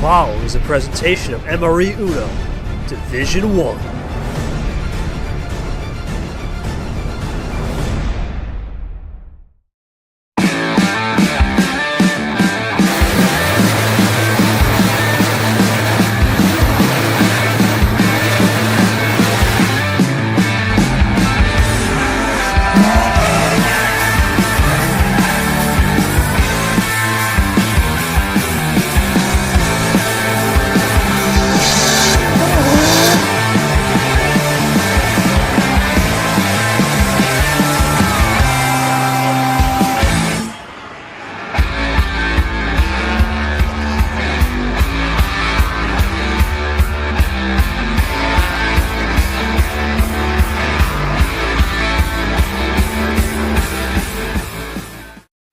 following is a presentation of MRE Uno, Division 1.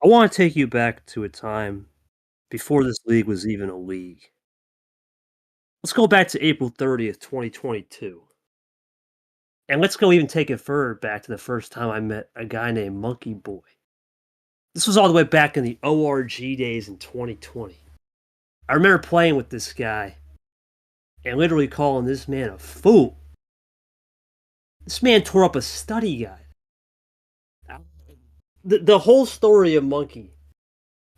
I want to take you back to a time before this league was even a league. Let's go back to April 30th, 2022. And let's go even take it further back to the first time I met a guy named Monkey Boy. This was all the way back in the ORG days in 2020. I remember playing with this guy and literally calling this man a fool. This man tore up a study guide. The whole story of Monkey,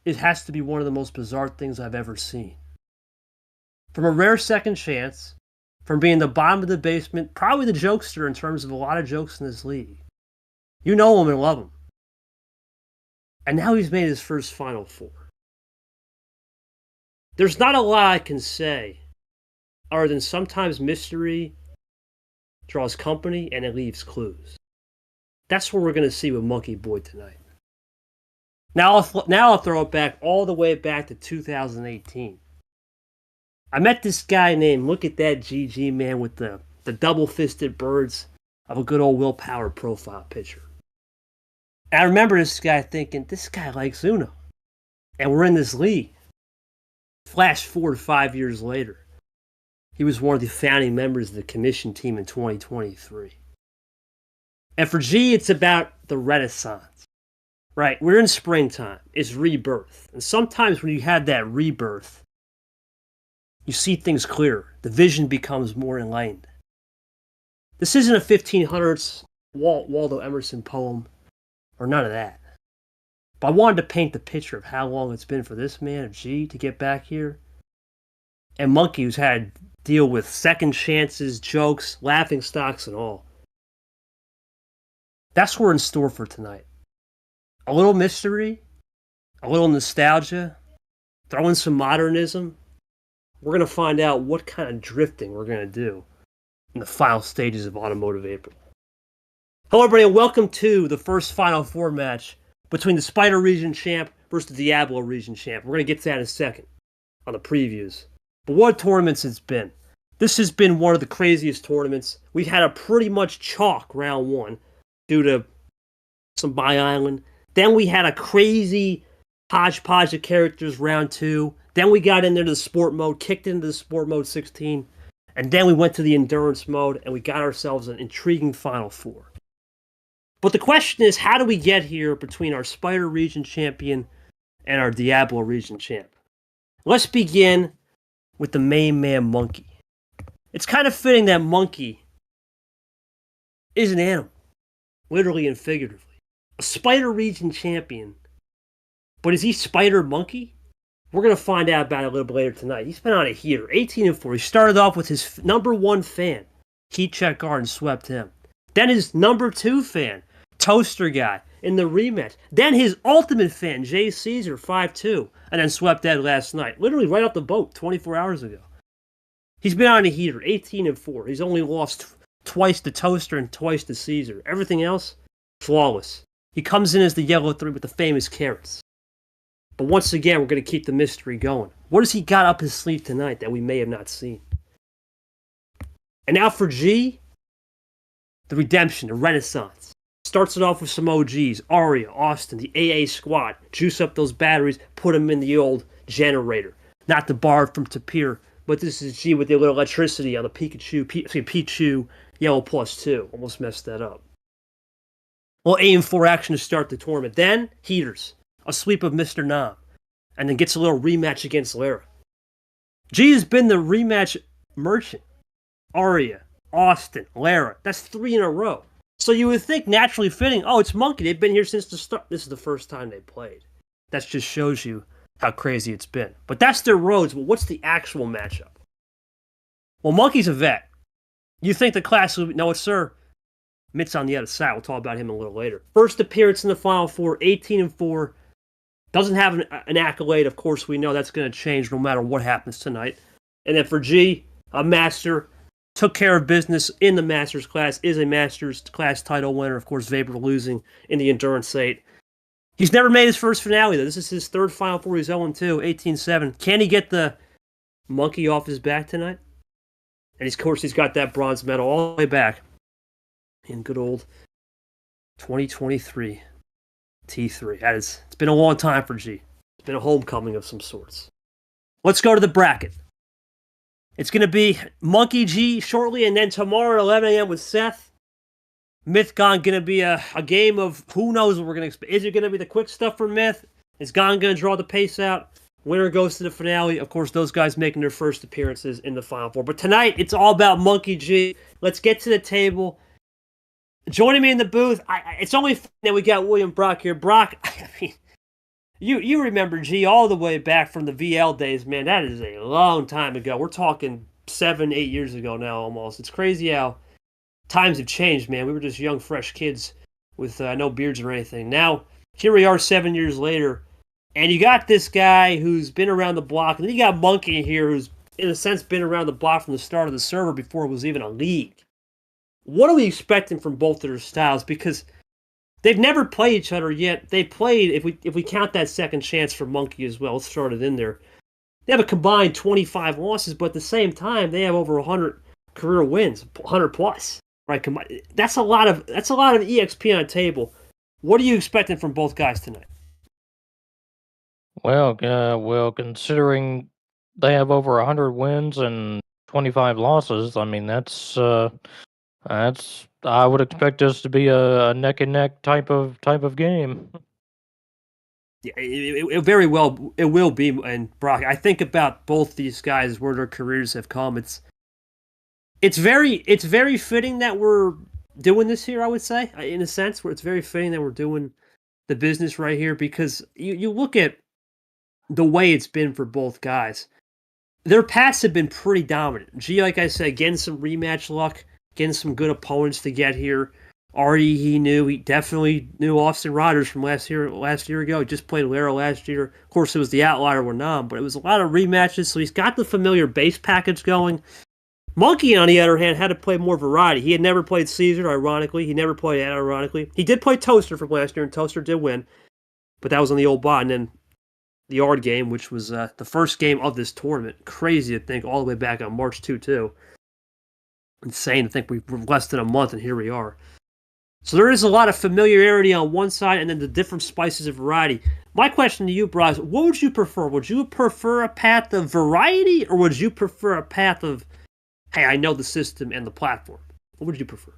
it has to be one of the most bizarre things I've ever seen. From a rare second chance, from being the bottom of the basement, probably the jokester in terms of a lot of jokes in this league. You know him and love him. And now he's made his first Final Four. There's not a lot I can say other than sometimes mystery draws company and it leaves clues. That's what we're going to see with Monkey Boy tonight. Now I'll throw it back all the way back to 2018. I met this guy named, look at that GG man with the double-fisted birds of a good old willpower profile picture. And I remember this guy thinking, this guy likes Uno. And we're in this league. Flash forward 5 years later. He was one of the founding members of the commission team in 2023. And for G, it's about the renaissance. Right, we're in springtime. It's rebirth. And sometimes when you have that rebirth, you see things clearer. The vision becomes more enlightened. This isn't a 1500s Waldo Emerson poem, or none of that. But I wanted to paint the picture of how long it's been for this man of G to get back here. And Monkey, who's had to deal with second chances, jokes, laughing stocks, and all. That's what we're in store for tonight. A little mystery, a little nostalgia, throw in some modernism. We're going to find out what kind of drifting we're going to do in the final stages of Automotive April. Hello everybody and welcome to the first Final Four match between the Spider Region Champ versus the Diablo Region Champ. We're going to get to that in a second on the previews. But what tournaments it's been. This has been one of the craziest tournaments. We've had a pretty much chalk round one due to some bi-island. Then we had a crazy hodgepodge of characters round two. Then we got into the sport mode, kicked into the sport mode 16. And then we went to the endurance mode and we got ourselves an intriguing Final Four. But the question is, how do we get here between our Spider Region Champion and our Diablo Region Champ? Let's begin with the main man, Monkey. It's kind of fitting that Monkey is an animal, literally and figuratively. A Spider Region Champion. But is he Spider Monkey? We're going to find out about it a little bit later tonight. He's been on a heater. 18-4. He started off with his number one fan. Heat check guard and swept him. Then his number two fan, Toaster Guy, in the rematch. Then his ultimate fan, Jay Caesar, 5-2. And then swept that last night. Literally right off the boat, 24 hours ago. He's been on a heater. 18-4. He's only lost twice to Toaster and twice to Caesar. Everything else, flawless. He comes in as the yellow 3 with the famous carrots. But once again, we're going to keep the mystery going. What has he got up his sleeve tonight that we may have not seen? And now for G, the redemption, the renaissance. Starts it off with some OGs, Aria, Austin, the AA squad. Juice up those batteries, put them in the old generator. Not the bar from Tapir, but this is G with the little electricity on the Pichu yellow +2. Almost messed that up. Well, aim for action to start the tournament. Then, heaters. A sweep of Mr. Nam. And then gets a little rematch against Lara. G has been the rematch merchant. Arya, Austin, Lara. That's 3 in a row. So you would think naturally fitting, oh, it's Monkey. They've been here since the start. This is the first time they played. That just shows you how crazy it's been. But that's their roads. But what's the actual matchup? Well, Monkey's a vet. You think the class will be, no, sir. Mitt's on the other side. We'll talk about him a little later. First appearance in the Final Four, 18-4. Doesn't have an accolade. Of course, we know that's going to change no matter what happens tonight. And then for G, a master, took care of business in the Masters class, is a Masters class title winner. Of course, Vapor losing in the Endurance 8. He's never made his first finale, though. This is his third Final Four. He's 0-2, 18-7. Can he get the monkey off his back tonight? And of course, he's got that bronze medal all the way back in good old 2023 T3. It's been a long time for G. It's been a homecoming of some sorts. Let's go to the bracket. It's going to be Monkey G shortly, and then tomorrow at 11 a.m. with Seth. Myth Gone going to be a game of who knows what we're going to expect. Is it going to be the quick stuff for Myth? Is Gone going to draw the pace out? Winner goes to the finale. Of course, those guys making their first appearances in the Final Four. But tonight, it's all about Monkey G. Let's get to the table. Joining me in the booth, it's only that we got William Brock here. Brock, I mean, you remember G all the way back from the VL days, man. That is a long time ago. We're talking 7-8 years ago now almost. It's crazy how times have changed, man. We were just young, fresh kids with no beards or anything. Now, here we are 7 years later. And you got this guy who's been around the block, and then you got Monkey here who's, in a sense, been around the block from the start of the server before it was even a league. What are we expecting from both of their styles? Because they've never played each other yet. They played, if we count that second chance for Monkey as well, let's throw it in there. They have a combined 25 losses, but at the same time, they have over 100 career wins, 100 plus. Right? That's a lot of EXP on the table. What are you expecting from both guys tonight? Well, considering they have over 100 wins and 25 losses, I mean that's I would expect this to be a neck and neck type of game. Yeah, it very well it will be. And Brock, I think about both these guys where their careers have come. It's very fitting that we're doing this here. I would say, in a sense, where it's very fitting that we're doing the business right here because you look at the way it's been for both guys. Their paths have been pretty dominant. G, like I said, getting some rematch luck, getting some good opponents to get here. Already he definitely knew Austin Rodgers from last year ago. He just played Lara last year. Of course, it was the outlier with Nam, but it was a lot of rematches, so he's got the familiar base package going. Monkey, on the other hand, had to play more variety. He had never played Caesar, ironically. He never played Ed, ironically. He did play Toaster from last year, and Toaster did win, but that was on the old bot. And then the Yard game, which was the first game of this tournament. Crazy to think, all the way back on March 2-2. Insane to think we were less than a month, and here we are. So there is a lot of familiarity on one side, and then the different spices of variety. My question to you, Bryce, what would you prefer? Would you prefer a path of variety, or would you prefer a path of, hey, I know the system and the platform? What would you prefer?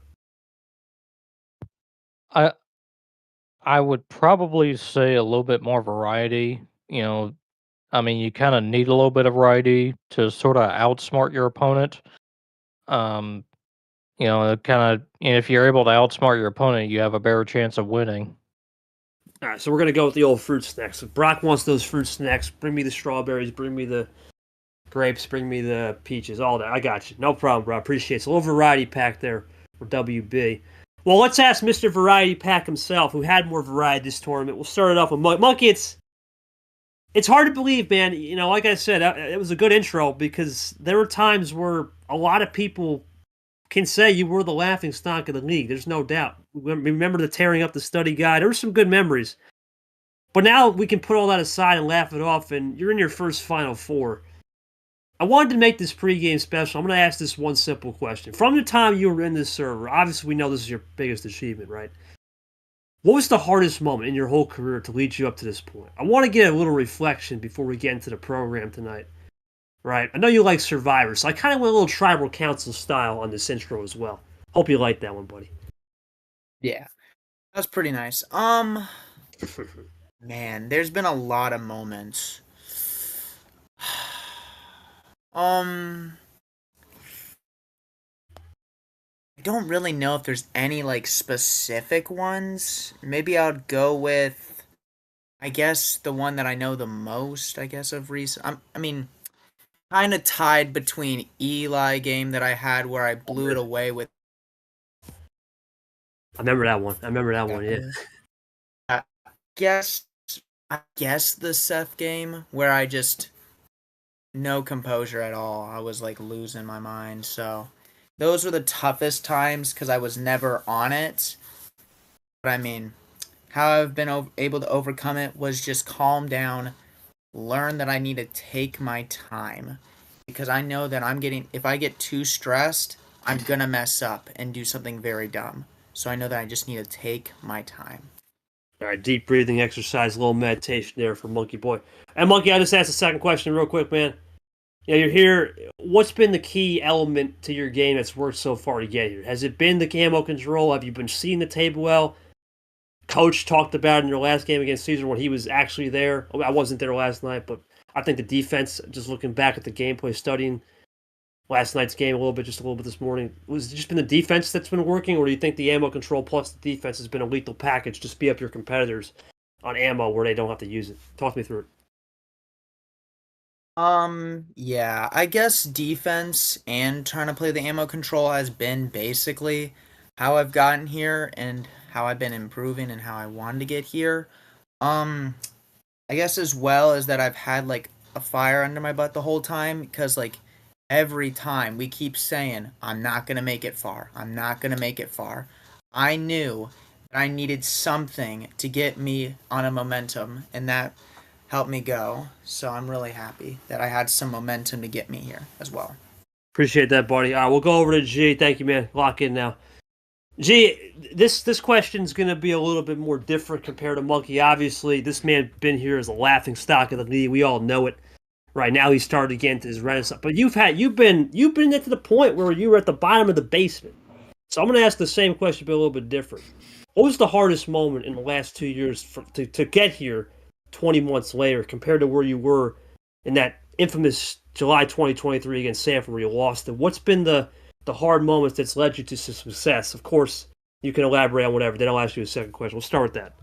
I I would probably say a little bit more variety. I mean, you kind of need a little bit of variety to sort of outsmart your opponent. Um, kind of if you're able to outsmart your opponent, you have a better chance of winning. All right, so we're going to go with the old fruit snacks. If Brock wants those fruit snacks, bring me the strawberries, bring me the grapes, bring me the peaches, all that. I got you. No problem, bro. I appreciate it. It's a little variety pack there for WB. Well, let's ask Mr. Variety Pack himself, who had more variety this tournament. We'll start it off with Monkey. It's hard to believe, man. Like I said, it was a good intro because there were times where a lot of people can say you were the laughing stock of the league. There's no doubt. Remember the tearing up the study guide. There were some good memories. But now we can put all that aside and laugh it off, and you're in your first Final Four. I wanted to make this pregame special. I'm going to ask this one simple question. From the time you were in this server, obviously we know this is your biggest achievement, right? What was the hardest moment in your whole career to lead you up to this point? I want to get a little reflection before we get into the program tonight. Right? I know you like Survivor, so I kind of went a little tribal council style on this intro as well. Hope you like that one, buddy. Yeah, that's pretty nice. Man, there's been a lot of moments. I don't really know if there's any like specific ones. Maybe I'd go with, I guess, the one that I know the most, I guess, of recent. I mean, kind of tied between Eli game that I had where I blew it away with. I remember that one. I remember that one. Yeah. I guess, I guess the Seth game where I just no composure at all. I was like losing my mind. So those were the toughest times because I was never on it. But I mean, how I've been able to overcome it was just calm down, learn that I need to take my time because I know that if I get too stressed, I'm gonna mess up and do something very dumb. So I know that I just need to take my time. All right, deep breathing exercise, a little meditation there for Monkey Boy. And Monkey, I just asked the second question real quick, man. Yeah, you're here. What's been the key element to your game that's worked so far to get here? Has it been the camo control? Have you been seeing the table well? Coach talked about it in your last game against Caesar when he was actually there. I wasn't there last night, but I think the defense, just looking back at the gameplay, studying last night's game just a little bit this morning, was it just been the defense that's been working, or do you think the ammo control plus the defense has been a lethal package to speed up your competitors on ammo where they don't have to use it? Talk me through it. Yeah, I guess defense and trying to play the ammo control has been basically how I've gotten here and how I've been improving and how I wanted to get here. Um, I guess as well as that I've had like a fire under my butt the whole time because like every time we keep saying I'm not going to make it far. I'm not going to make it far. I knew that I needed something to get me on a momentum and that helped me go. So I'm really happy that I had some momentum to get me here as well. Appreciate that, buddy. All right, we'll go over to G. Thank you, man. Lock in now. G, this question's going to be a little bit more different compared to Monkey. Obviously, this man been here as a laughing stock of the league. We all know it. Right now, he's started to get into his renaissance. But you've been to the point where you were at the bottom of the basement. So I'm going to ask the same question, but a little bit different. What was the hardest moment in the last 2 years to get here 20 months later compared to where you were in that infamous July 2023 against Sanford where you lost it? What's been the hard moments that's led you to success? Of course, you can elaborate on whatever. Then I'll ask you a second question. We'll start with that.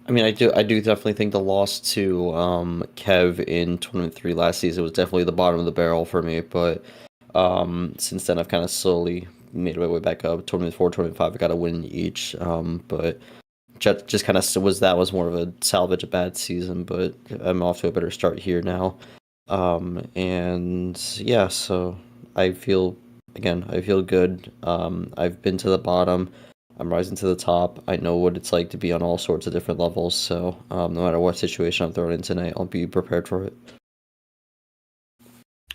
I mean, I do definitely think the loss to Kev in Tournament 3 last season was definitely the bottom of the barrel for me, but since then I've kind of slowly made my way back up. Tournament 4, Tournament 5, I got a win each, but just kind of was more of a salvage a bad season, but I'm off to a better start here now. And yeah, so I feel good. I've been to the bottom. I'm rising to the top. I know what it's like to be on all sorts of different levels. So no matter what situation I'm thrown in tonight, I'll be prepared for it.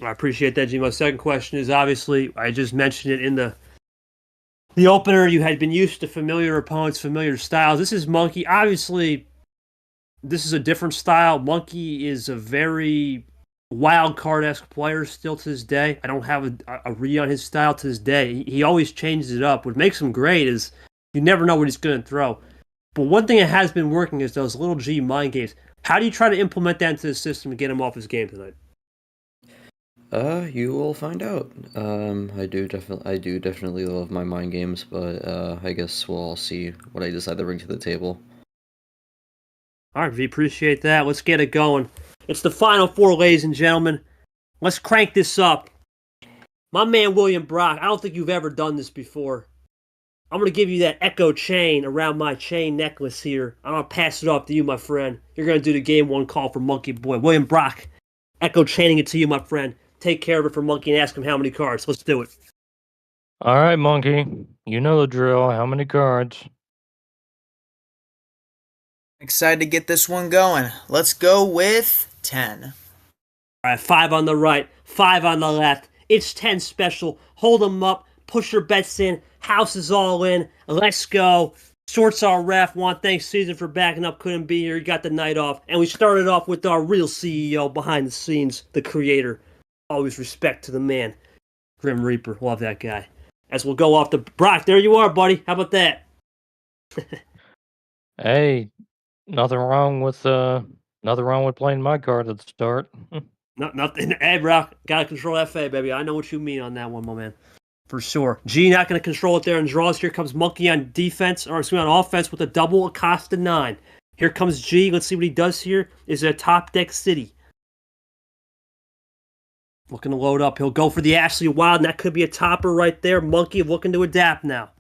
I appreciate that, G. My second question is obviously I just mentioned it in the opener. You had been used to familiar opponents, familiar styles. This is Monkey. Obviously, this is a different style. Monkey is a very wild card-esque player still to this day. I don't have a read on his style to this day. He always changes it up. What makes him great is you never know what he's going to throw. But one thing that has been working is those little G mind games. How do you try to implement that into the system and get him off his game tonight? You will find out. I do definitely love my mind games, but I guess we'll all see what I decide to bring to the table. All right, V, appreciate that. Let's get it going. It's the final four, ladies and gentlemen. Let's crank this up. My man William Brock, I don't think you've ever done this before. I'm going to give you that echo chain around my chain necklace here. I'm going to pass it off to you, my friend. You're going to do the game one call for Monkey Boy. William Brock, echo chaining it to you, my friend. Take care of it for Monkey and ask him how many cards. Let's do it. All right, Monkey. You know the drill. How many cards? Excited to get this one going. Let's go with 10. All right, 5 on the right, 5 on the left. It's 10 special. Hold them up. Push your bets in. House is all in. Let's go. Shorts our ref. Want thanks Caesar for backing up. Couldn't be here. He got the night off. And we started off with our real CEO behind the scenes, the creator. Always respect to the man. Grim Reaper. Love that guy. As we'll go off to Brock. There you are, buddy. How about that? Hey, nothing wrong with playing my card at the start. Nothing. Hey, bro, gotta control that fade, baby. I know what you mean on that one, my man. For sure. G not going to control it there and draws. Here comes Monkey on defense, or excuse me, on offense with a double Acosta 9. Here comes G. Let's see what he does here. Is it a top deck city? Looking to load up. He'll go for the Ashley Wild, and that could be a topper right there. Monkey looking to adapt now.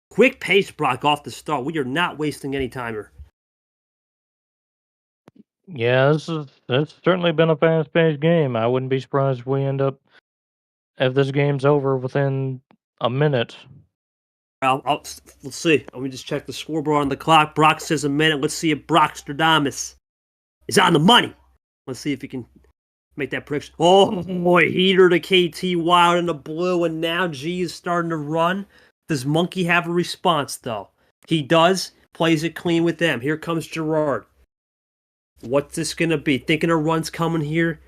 Quick pace block off the start. We are not wasting any time here. Yeah, it's certainly been a fast-paced game. I wouldn't be surprised if we end up if this game's over within a minute. Let's see. Let me just check the scoreboard on the clock. Brock says a minute. Let's see if Brockstradamus is on the money. Let's see if he can make that prediction. Oh, boy. Heater to KT Wild in the blue, and now G is starting to run. Does Monkey have a response, though? He does. Plays it clean with them. Here comes Gerard. What's this going to be? Thinking a run's coming here?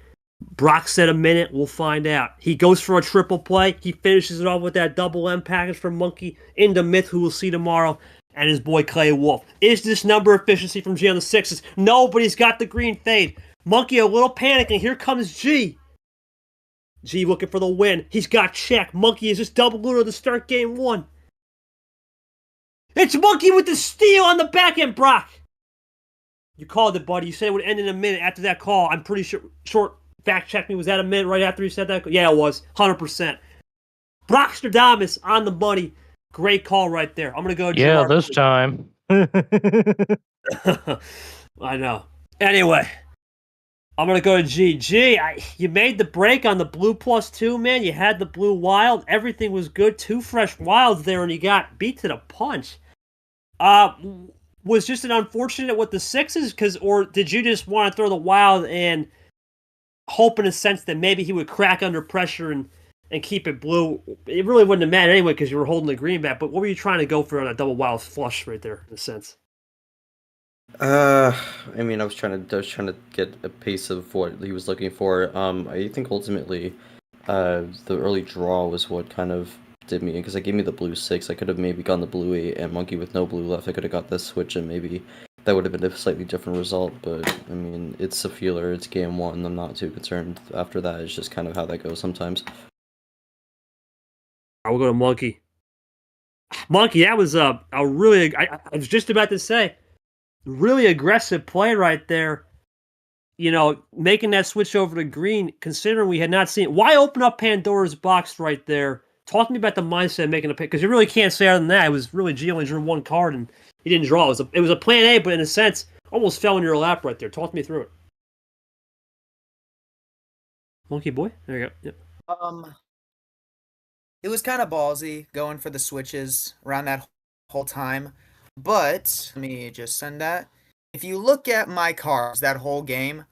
Brock said a minute. We'll find out. He goes for a triple play. He finishes it off with that double M package from Monkey into Myth, who we'll see tomorrow, and his boy Clay Wolf. Is this number efficiency from G on the sixes? No, but he's got the green fade. Monkey a little panicking. Here comes G. G looking for the win. He's got check. Monkey is just double Lunar to start game one. It's Monkey with the steal on the back end, Brock. You called it, buddy. You said it would end in a minute after that call. I'm pretty sure. Short fact check me. Was that a minute right after you said that? Yeah, it was. 100%. Brockstradamus on the money. Great call right there. I'm going to go. Yeah, Gerard this time. I know. Anyway, I'm going to go to G. G, you made the break on the blue +2, man. You had the blue wild. Everything was good. 2 fresh wilds there, and you got beat to the punch. Was just an unfortunate with the sixes, or did you just want to throw the wild and hope in a sense that maybe he would crack under pressure and keep it blue? It really wouldn't have mattered anyway because you were holding the green back, but what were you trying to go for on a double wild flush right there, in a sense? I mean, I was trying to get a pace of what he was looking for. I think ultimately, the early draw was what kind of did me, because it gave me the blue 6. I could have maybe gone the blue 8 and Monkey with no blue left. I could have got this switch and maybe that would have been a slightly different result. But I mean, it's a feeler. It's game 1. I'm not too concerned. After that, it's just kind of how that goes sometimes. I will go to Monkey. Monkey, that was a really. I was just about to say, really aggressive play right there. You know, making that switch over to green, considering we had not seen it. Why open up Pandora's box right there? Talk to me about the mindset of making a pick, because you really can't say other than that. It was really G only drew 1 card and he didn't draw. It was a plan A, but in a sense, almost fell in your lap right there. Talk me through it. Monkey boy, there you go. Yep. It was kind of ballsy going for the switches around that whole time, but let me just send that. If you look at my cards that whole game,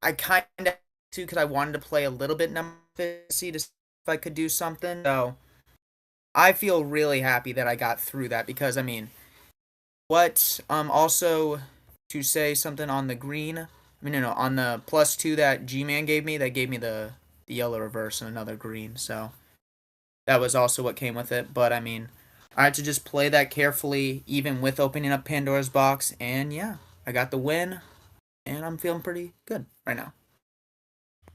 I kind of too because I wanted to play a little bit number 50 to see if I could do something. So I feel really happy that I got through that, because I mean, what also to say something on the green. I mean, no, on the +2 that Gman gave me, that gave me the yellow reverse and another green. So that was also what came with it. But I mean, I had to just play that carefully, even with opening up Pandora's box. And yeah, I got the win, and I'm feeling pretty good right now.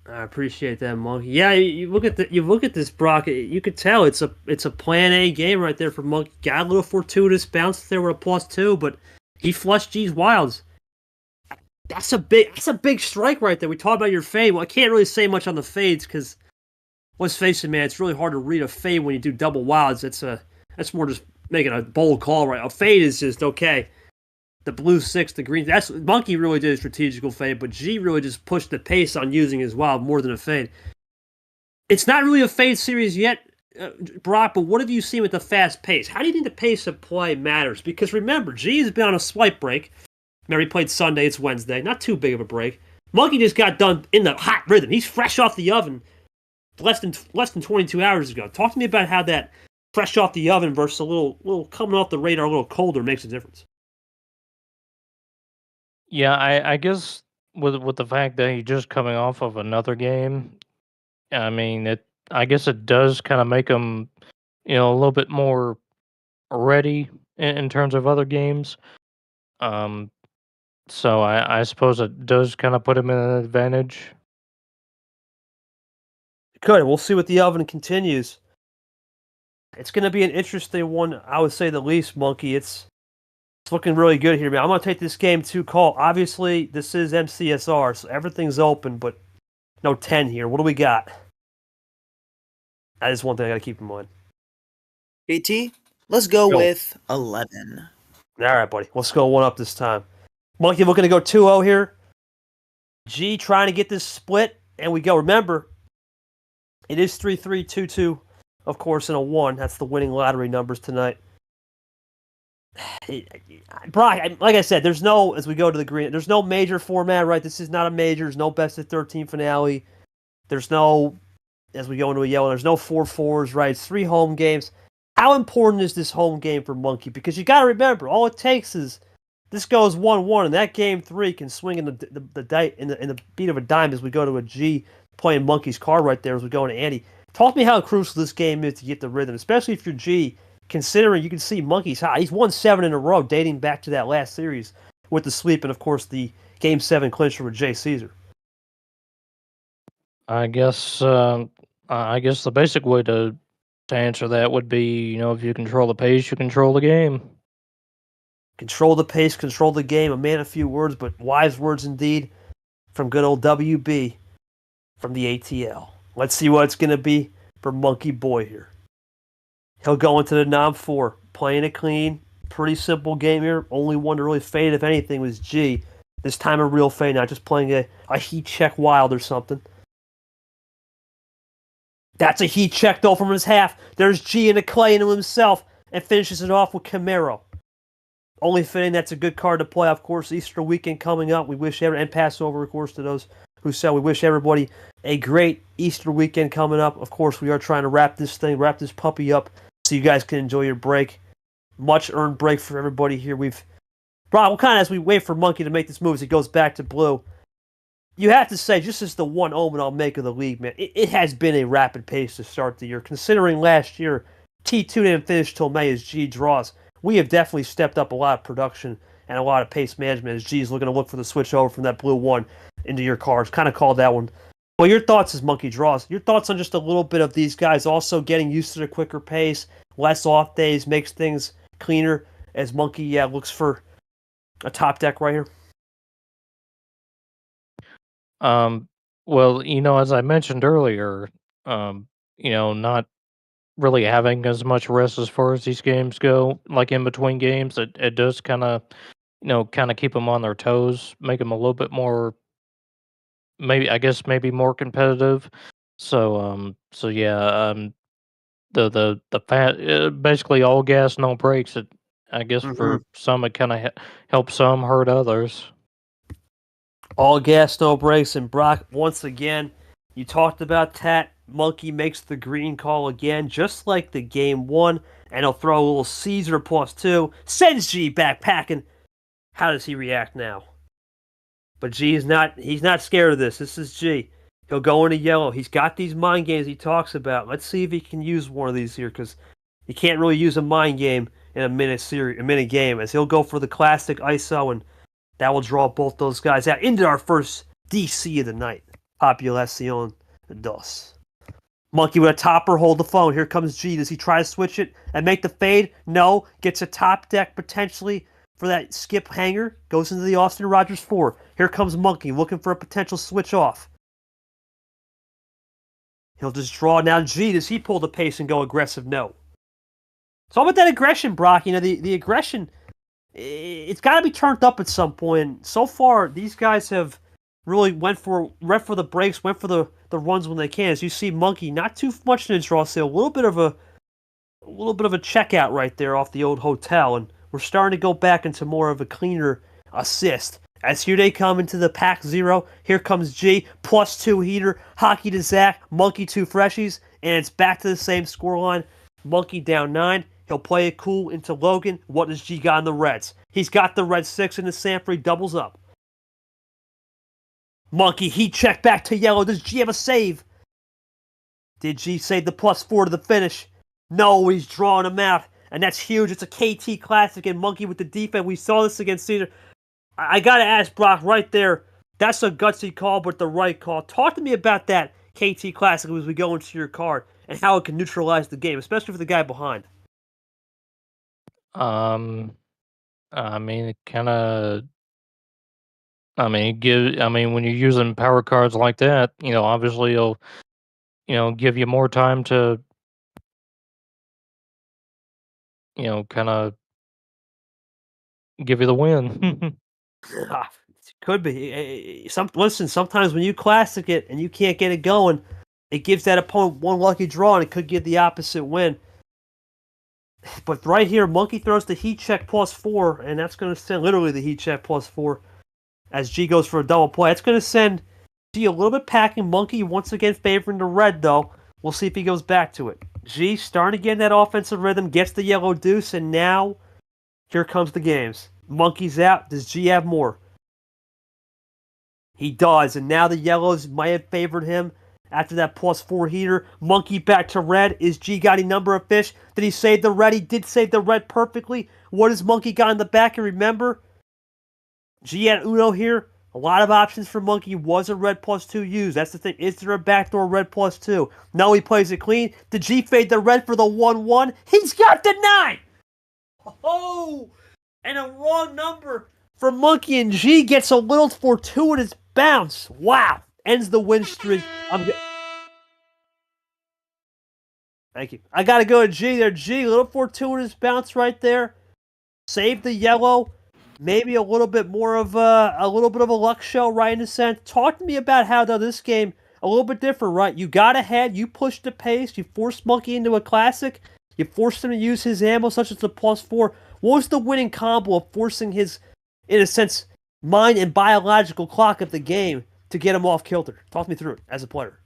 I appreciate that, Monkey. Yeah, you look at this, Brock. You could tell it's a plan A game right there for Monkey. Got a little fortuitous bounce there with a +2, but he flushed G's wilds. That's a big strike right there. We talked about your fade. Well, I can't really say much on the fades because, let's face it, man, it's really hard to read a fade when you do double wilds. That's more just making a bold call, right? A fade is just okay. The blue 6, the green. That's Monkey really did a strategical fade, but G really just pushed the pace on using his wild more than a fade. It's not really a fade series yet, Brock, but what have you seen with the fast pace? How do you think the pace of play matters? Because remember, G has been on a slight break. Remember, he played Sunday, it's Wednesday. Not too big of a break. Monkey just got done in the hot rhythm. He's fresh off the oven less than 22 hours ago. Talk to me about how that fresh off the oven versus a little coming off the radar a little colder makes a difference. Yeah, I guess with the fact that he's just coming off of another game, I mean, I guess it does kind of make him, a little bit more ready in terms of other games. So I suppose it does kind of put him in an advantage. Good. We'll see what the oven continues. It's going to be an interesting one, I would say the least, Monkey. It's looking really good here, man. I'm going to take this game 2 call. Obviously, this is MCSR, so everything's open, but no 10 here. What do we got? That is one thing I got to keep in mind. JT, let's go Go. with 11. All right, buddy. Let's go 1 up this time. Monkey looking to go 2-0 here. G trying to get this split, and we go. Remember, it is 3-3-2-2, of course, and a 1. That's the winning lottery numbers tonight. Brock, like I said, there's no, as we go to the green, there's no major format, right? This is not a major. There's no best of 13 finale. There's no, as we go into a yellow, there's no 4-4s, right? It's 3 home games. How important is this home game for Monkey? Because you got to remember, all it takes is this goes 1-1, and that game 3 can swing in the beat of a dime as we go to a G, playing Monkey's card right there as we go into Andy. Talk to me how crucial this game is to get the rhythm, especially if you're G, considering you can see Monkey's high. He's won 7 in a row, dating back to that last series with the sweep, and of course the Game 7 clincher with Jay Caesar. I guess the basic way to answer that would be, if you control the pace, you control the game. Control the pace, control the game. A man of few words, but wise words indeed from good old WB from the ATL. Let's see what it's going to be for Monkey Boy here. He'll go into the Nom 4, playing it clean. Pretty simple game here. Only one to really fade, if anything, was G. This time a real fade, not just playing a heat check wild or something. That's a heat check, though, from his half. There's G in a clay into himself and finishes it off with Camaro. Only fitting that's a good card to play. Of course, Easter weekend coming up. We wish and Passover, of course, to those who said we wish everybody a great Easter weekend coming up. Of course, we are trying to wrap this puppy up so you guys can enjoy your break. Much earned break for everybody here. Rob, as we wait for Monkey to make this move as he goes back to blue, you have to say, just as the one omen I'll make of the league, man, it has been a rapid pace to start the year. Considering last year, T2 didn't finish till May as G draws. We have definitely stepped up a lot of production and a lot of pace management as G's looking to look for the switch over from that blue 1 into your cards. Kind of called that one. Well, your thoughts as Monkey draws. Your thoughts on just a little bit of these guys also getting used to the quicker pace, less off days, makes things cleaner as Monkey looks for a top deck right here? Well, as I mentioned earlier, not really having as much rest as far as these games go, like in between games, it does kind of keep them on their toes, make them a little bit more, maybe more competitive. So yeah, the basically all gas, no brakes. I guess for some it kind of helps some, hurt others. All gas, no brakes, and Brock, once again, you talked about Tat. Monkey makes the green call again, just like the game 1, and he'll throw a little Caesar +2, sends G back packing. How does he react now? But G he's not scared of this. This is G. He'll go into yellow. He's got these mind games he talks about. Let's see if he can use one of these here, because you can't really use a mind game in a minute game, as he'll go for the classic ISO, and that will draw both those guys out into our first DC of the night. Populacion dos. Monkey with a topper, hold the phone. Here comes G. Does he try to switch it and make the fade? No. Gets a top deck potentially for that skip hanger. Goes into the Austin Rogers 4. Here comes Monkey looking for a potential switch off. He'll just draw. Now G, does he pull the pace and go aggressive? No. It's all about that aggression, Brock. The aggression, it's got to be turned up at some point. So far, these guys have really went for the breaks, went for the runs when they can. As you see, Monkey not too much in the draw sale, a little bit of a checkout right there off the old hotel, and we're starting to go back into more of a cleaner assist. As here they come into the pack 0. Here comes G, +2 heater, hockey to Zach, Monkey 2 freshies, and it's back to the same scoreline. Monkey down 9. He'll play it cool into Logan. What does G got in the reds? He's got the red 6 in the Sanford. He doubles up. Monkey heat check back to yellow. Does G have a save? Did G save the +4 to the finish? No, he's drawing him out. And that's huge. It's a KT classic, and Monkey with the defense. We saw this against Caesar. I got to ask Brock right there. That's a gutsy call, but the right call. Talk to me about that KT Classic as we go into your card and how it can neutralize the game, especially for the guy behind? I mean, it kind of. When you're using power cards like that, obviously it'll, give you more time to, kind of give you the win. Could be. Listen, sometimes when you classic it and you can't get it going, it gives that opponent one lucky draw and it could get the opposite win. But right here, Monkey throws the heat check +4, and that's going to send literally the heat check +4 as G goes for a double play. That's going to send G a little bit packing. Monkey once again favoring the red, though. We'll see if he goes back to it. G starting to get in that offensive rhythm, gets the yellow deuce, and now here comes the games. Monkey's out. Does G have more? He does, and now the yellows might have favored him after that +4 heater. Monkey back to red. Is G got a number of fish? Did he save the red? He did save the red perfectly. What has Monkey got in the back? And remember, G at Uno here. A lot of options for Monkey. Was a red +2 used? That's the thing. Is there a backdoor red +2? No, he plays it clean. Did G fade the red for the 1-1? He's got the 9! Oh! And a wrong number for Monkey, and G gets a little fortuitous bounce. Wow. Ends the win streak. Thank you. I got to go to G there. G, a little fortuitous bounce right there. Save the yellow. Maybe a little bit more of a little bit of a luck show, right, in a sense. Talk to me about how, though, this game a little bit different, right? You got ahead. You pushed the pace. You forced Monkey into a classic. You forced him to use his ammo, such as the +4. What was the winning combo of forcing his, in a sense, mind and biological clock of the game to get him off kilter? Talk me through it as a player.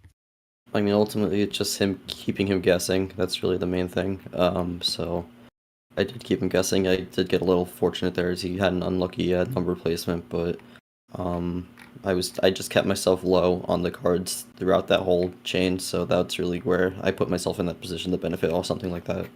I mean, ultimately, it's just keeping him guessing. That's really the main thing. So I did keep him guessing. I did get a little fortunate there as he had an unlucky number placement, but I just kept myself low on the cards throughout that whole chain, so that's really where I put myself in that position to benefit off something like that.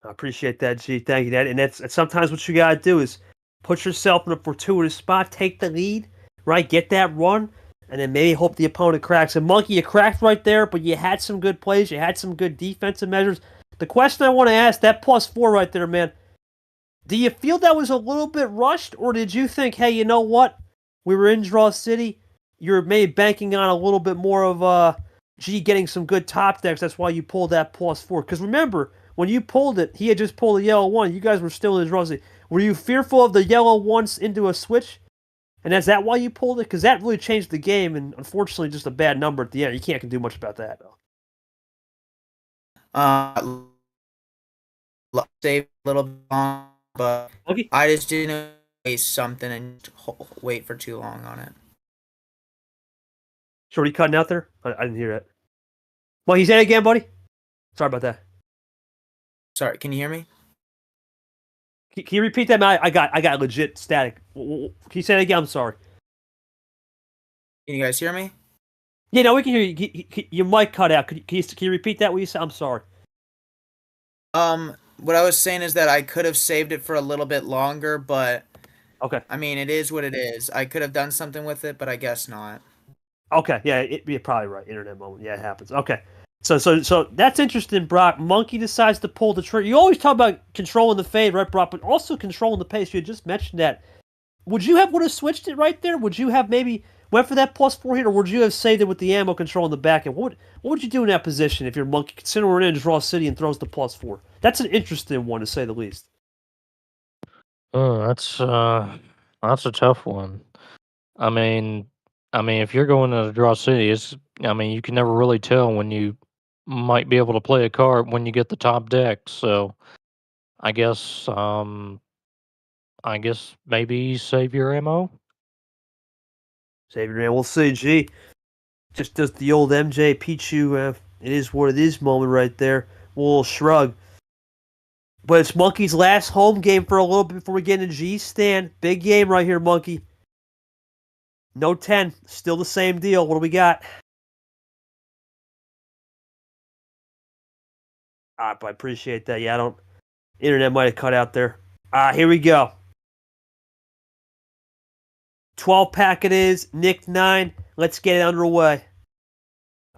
I appreciate that, G. Thank you. And that's sometimes what you gotta do is put yourself in a fortuitous spot, take the lead, right? Get that run, and then maybe hope the opponent cracks. And Monkey, you cracked right there, but you had some good plays, you had some good defensive measures. The question I want to ask, that +4 right there, man, do you feel that was a little bit rushed, or did you think, hey, you know what? We were in Draw City. You're maybe banking on a little bit more of G getting some good top decks. That's why you pulled that +4. Because remember, when you pulled it, he had just pulled a yellow 1. You guys were still in Draw City. Were you fearful of the yellow once into a switch? And is that why you pulled it? Because that really changed the game, and unfortunately, just a bad number at the end. You can't do much about that, though. Save a little bit long, but Okay. I just didn't waste something and wait for too long on it. Shorty cutting out there? I didn't hear that. Well, he said it again, buddy? Sorry about that. Sorry, can you hear me? Can you repeat that, man? I got legit static. Can you say it again? I'm sorry. Can you guys hear me? Yeah, no, we can hear you. Your mic cut out. Can you repeat that? What you said? I'm sorry. What I was saying is that I could have saved it for a little bit longer, but Okay. I mean, it is what it is. I could have done something with it, but I guess not. Okay. Yeah, you're probably right. Internet moment. Yeah, it happens. Okay. So that's interesting, Brock. Monkey decides to pull the trigger. You always talk about controlling the fade, right, Brock? But also controlling the pace. You just mentioned that. Would you would have switched it right there? Would you have maybe went for that +4 hit, or would you have saved it with the ammo control in the back end? What would you do in that position if you're Monkey, considering we're in Draw City and throws the +4? That's an interesting one, to say the least. Oh, that's a tough one. I mean, if you're going to Draw City, you can never really tell when you might be able to play a card when you get the top deck. So, I guess, maybe save your ammo. Save your man. We'll see. G just does the old MJ Pichu. It is what it is moment right there. We'll shrug. But it's Monkey's last home game for a little bit before we get into G's stand. Big game right here, Monkey. No 10. Still the same deal. What do we got? I appreciate that. Yeah, I don't. Internet might have cut out there. Here we go. 12 pack it is. Nick 9. Let's get it underway.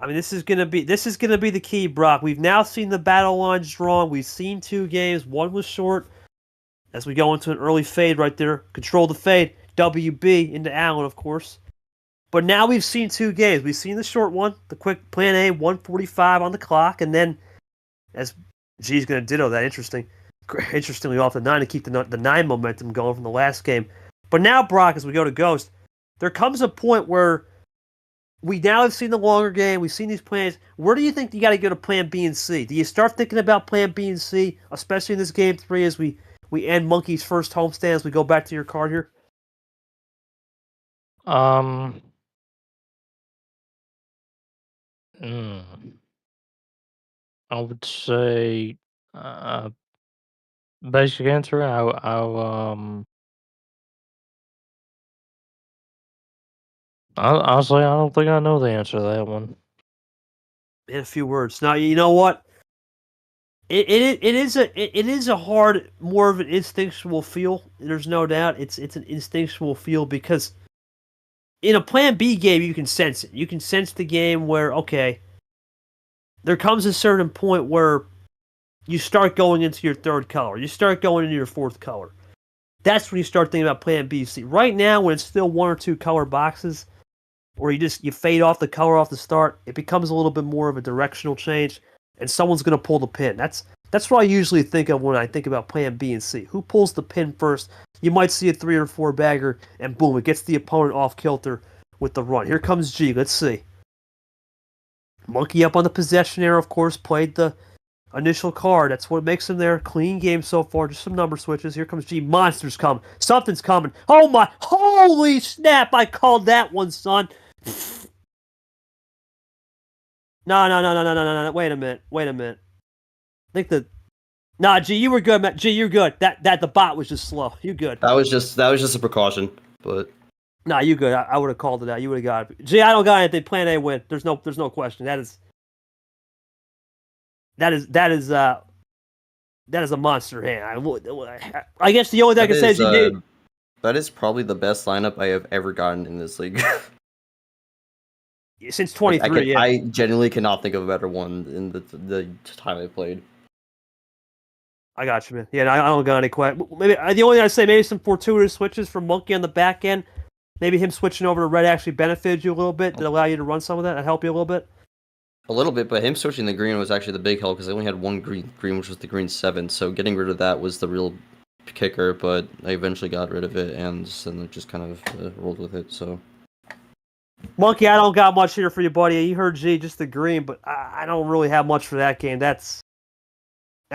I mean, this is gonna be the key, Brock. We've now seen the battle lines drawn. We've seen 2 games. One was short. As we go into an early fade right there, control the fade. WB into Allen, of course. But now we've seen 2 games. We've seen the short one, the quick plan A, 1:45 on the clock, and then as G's gonna ditto that. Interestingly, off the 9 to keep the 9 momentum going from the last game. But now, Brock, as we go to Ghost, there comes a point where we now have seen the longer game. We've seen these plans. Where do you think you got to go to plan B and C? Do you start thinking about plan B and C, especially in this game 3 as we end Monkey's first homestand as we go back to your card here? I would say, basic answer. Honestly, I don't think I know the answer to that one. In a few words. Now, you know what? It is a hard, more of an instinctual feel. There's no doubt. It's an instinctual feel because in a Plan B game, you can sense it. You can sense the game where, okay, there comes a certain point where you start going into your 3rd color. You start going into your 4th color. That's when you start thinking about Plan B, C. Right now, when it's still 1 or 2 color boxes, or you fade off the color off the start, it becomes a little bit more of a directional change, and someone's going to pull the pin. That's what I usually think of when I think about Plan B and C. Who pulls the pin first? You might see a 3 or 4 bagger, and boom, it gets the opponent off kilter with the run. Here comes G. Let's see. Monkey up on the possession arrow, of course, played the initial card. That's what makes him there. Clean game so far. Just some number switches. Here comes G. Monster's coming. Something's coming. Oh my. Holy snap. I called that one, son. No. Wait a minute. I think G, you were good, man. G, you're good. That the bot was just slow. You good. That was just a precaution, but you good. I would have called it out. You would have got it. G, I don't got anything. Plan A win. There's no question. That is a monster hand. I guess the only thing I can say is that is probably the best lineup I have ever gotten in this league. Since 23, I genuinely cannot think of a better one in the time I played. I got you, man. Yeah, I don't got any question. Maybe the only thing I'd say, maybe some fortuitous switches from Monkey on the back end. Maybe him switching over to red actually benefited you a little bit. Did allow you to run some of that? That help you a little bit? A little bit, but him switching the green was actually the big help because I only had one green, which was the green 7. So getting rid of that was the real kicker. But I eventually got rid of it and just kind of rolled with it. So. Monkey, I don't got much here for you, buddy. You heard G, just the green, but I don't really have much for that game. That's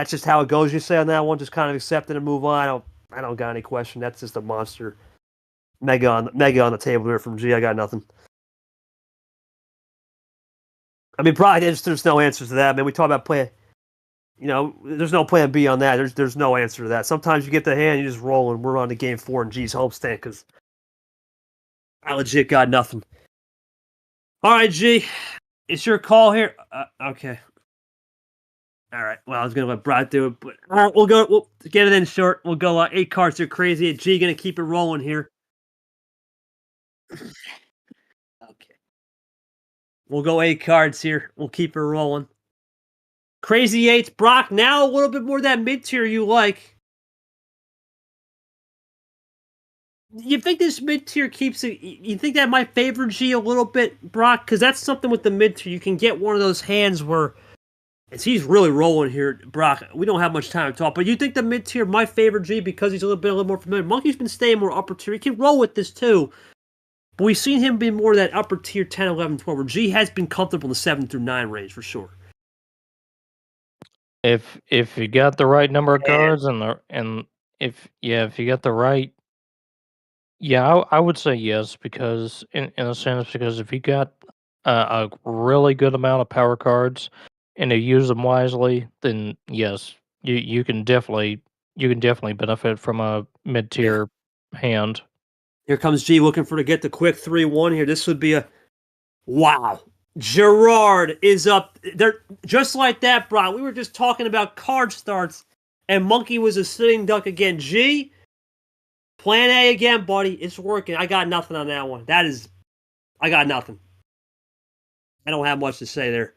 just how it goes. You say on that one, just kind of accept it and move on. I don't got any question. That's just a monster. Mega on the table here from G. I got nothing. I mean, probably there's no answer to that. I mean, we talk about play. There's no plan B on that. There's no answer to that. Sometimes you get the hand, you just roll, and we're on to game 4 in G's homestand because I legit got nothing. All right, G, it's your call here. Okay. All right. Well, I was gonna let Brad do it, but all right, we'll get it in short. We'll go 8 cards. You're crazy. G gonna keep it rolling here. Okay. We'll go 8 cards here. We'll keep it rolling. Crazy 8s. Brock, now a little bit more of that mid-tier you like. You think this mid-tier keeps it... You think that might favor G a little bit, Brock? Because that's something with the mid-tier. You can get one of those hands where... As he's really rolling here, Brock. We don't have much time to talk, but you think the mid-tier might favor G because he's a little more familiar? Monkey's been staying more upper tier. He can roll with this too. But we've seen him be more that upper tier 10, 11, 12, where G has been comfortable in the 7 through 9 range for sure. If you got the right number of cards and if you got the right, I would say yes, because in a sense, because if you got a really good amount of power cards and you use them wisely, then yes, you can definitely benefit from a mid tier hand. Here comes G looking to get the quick 3-1 here. This would be a wow. Gerard is up there just like that, Brock. We were just talking about card starts, and Monkey was a sitting duck again. G, plan A again, buddy. It's working. I got nothing on that one. I got nothing. I don't have much to say there.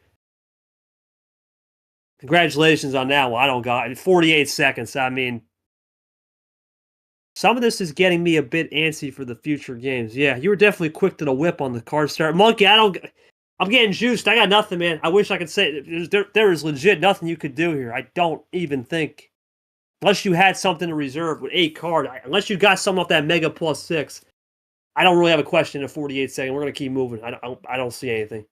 Congratulations on that one. I don't got 48 seconds. I mean, some of this is getting me a bit antsy for the future games. Yeah, you were definitely quick to the whip on the card start. Monkey, I'm getting juiced. I got nothing, man. I wish I could say there is legit nothing you could do here. I don't even think, unless you had something to reserve with 8 card, unless you got something off that Mega +6. I don't really have a question in 48 seconds. We're gonna keep moving. I don't see anything.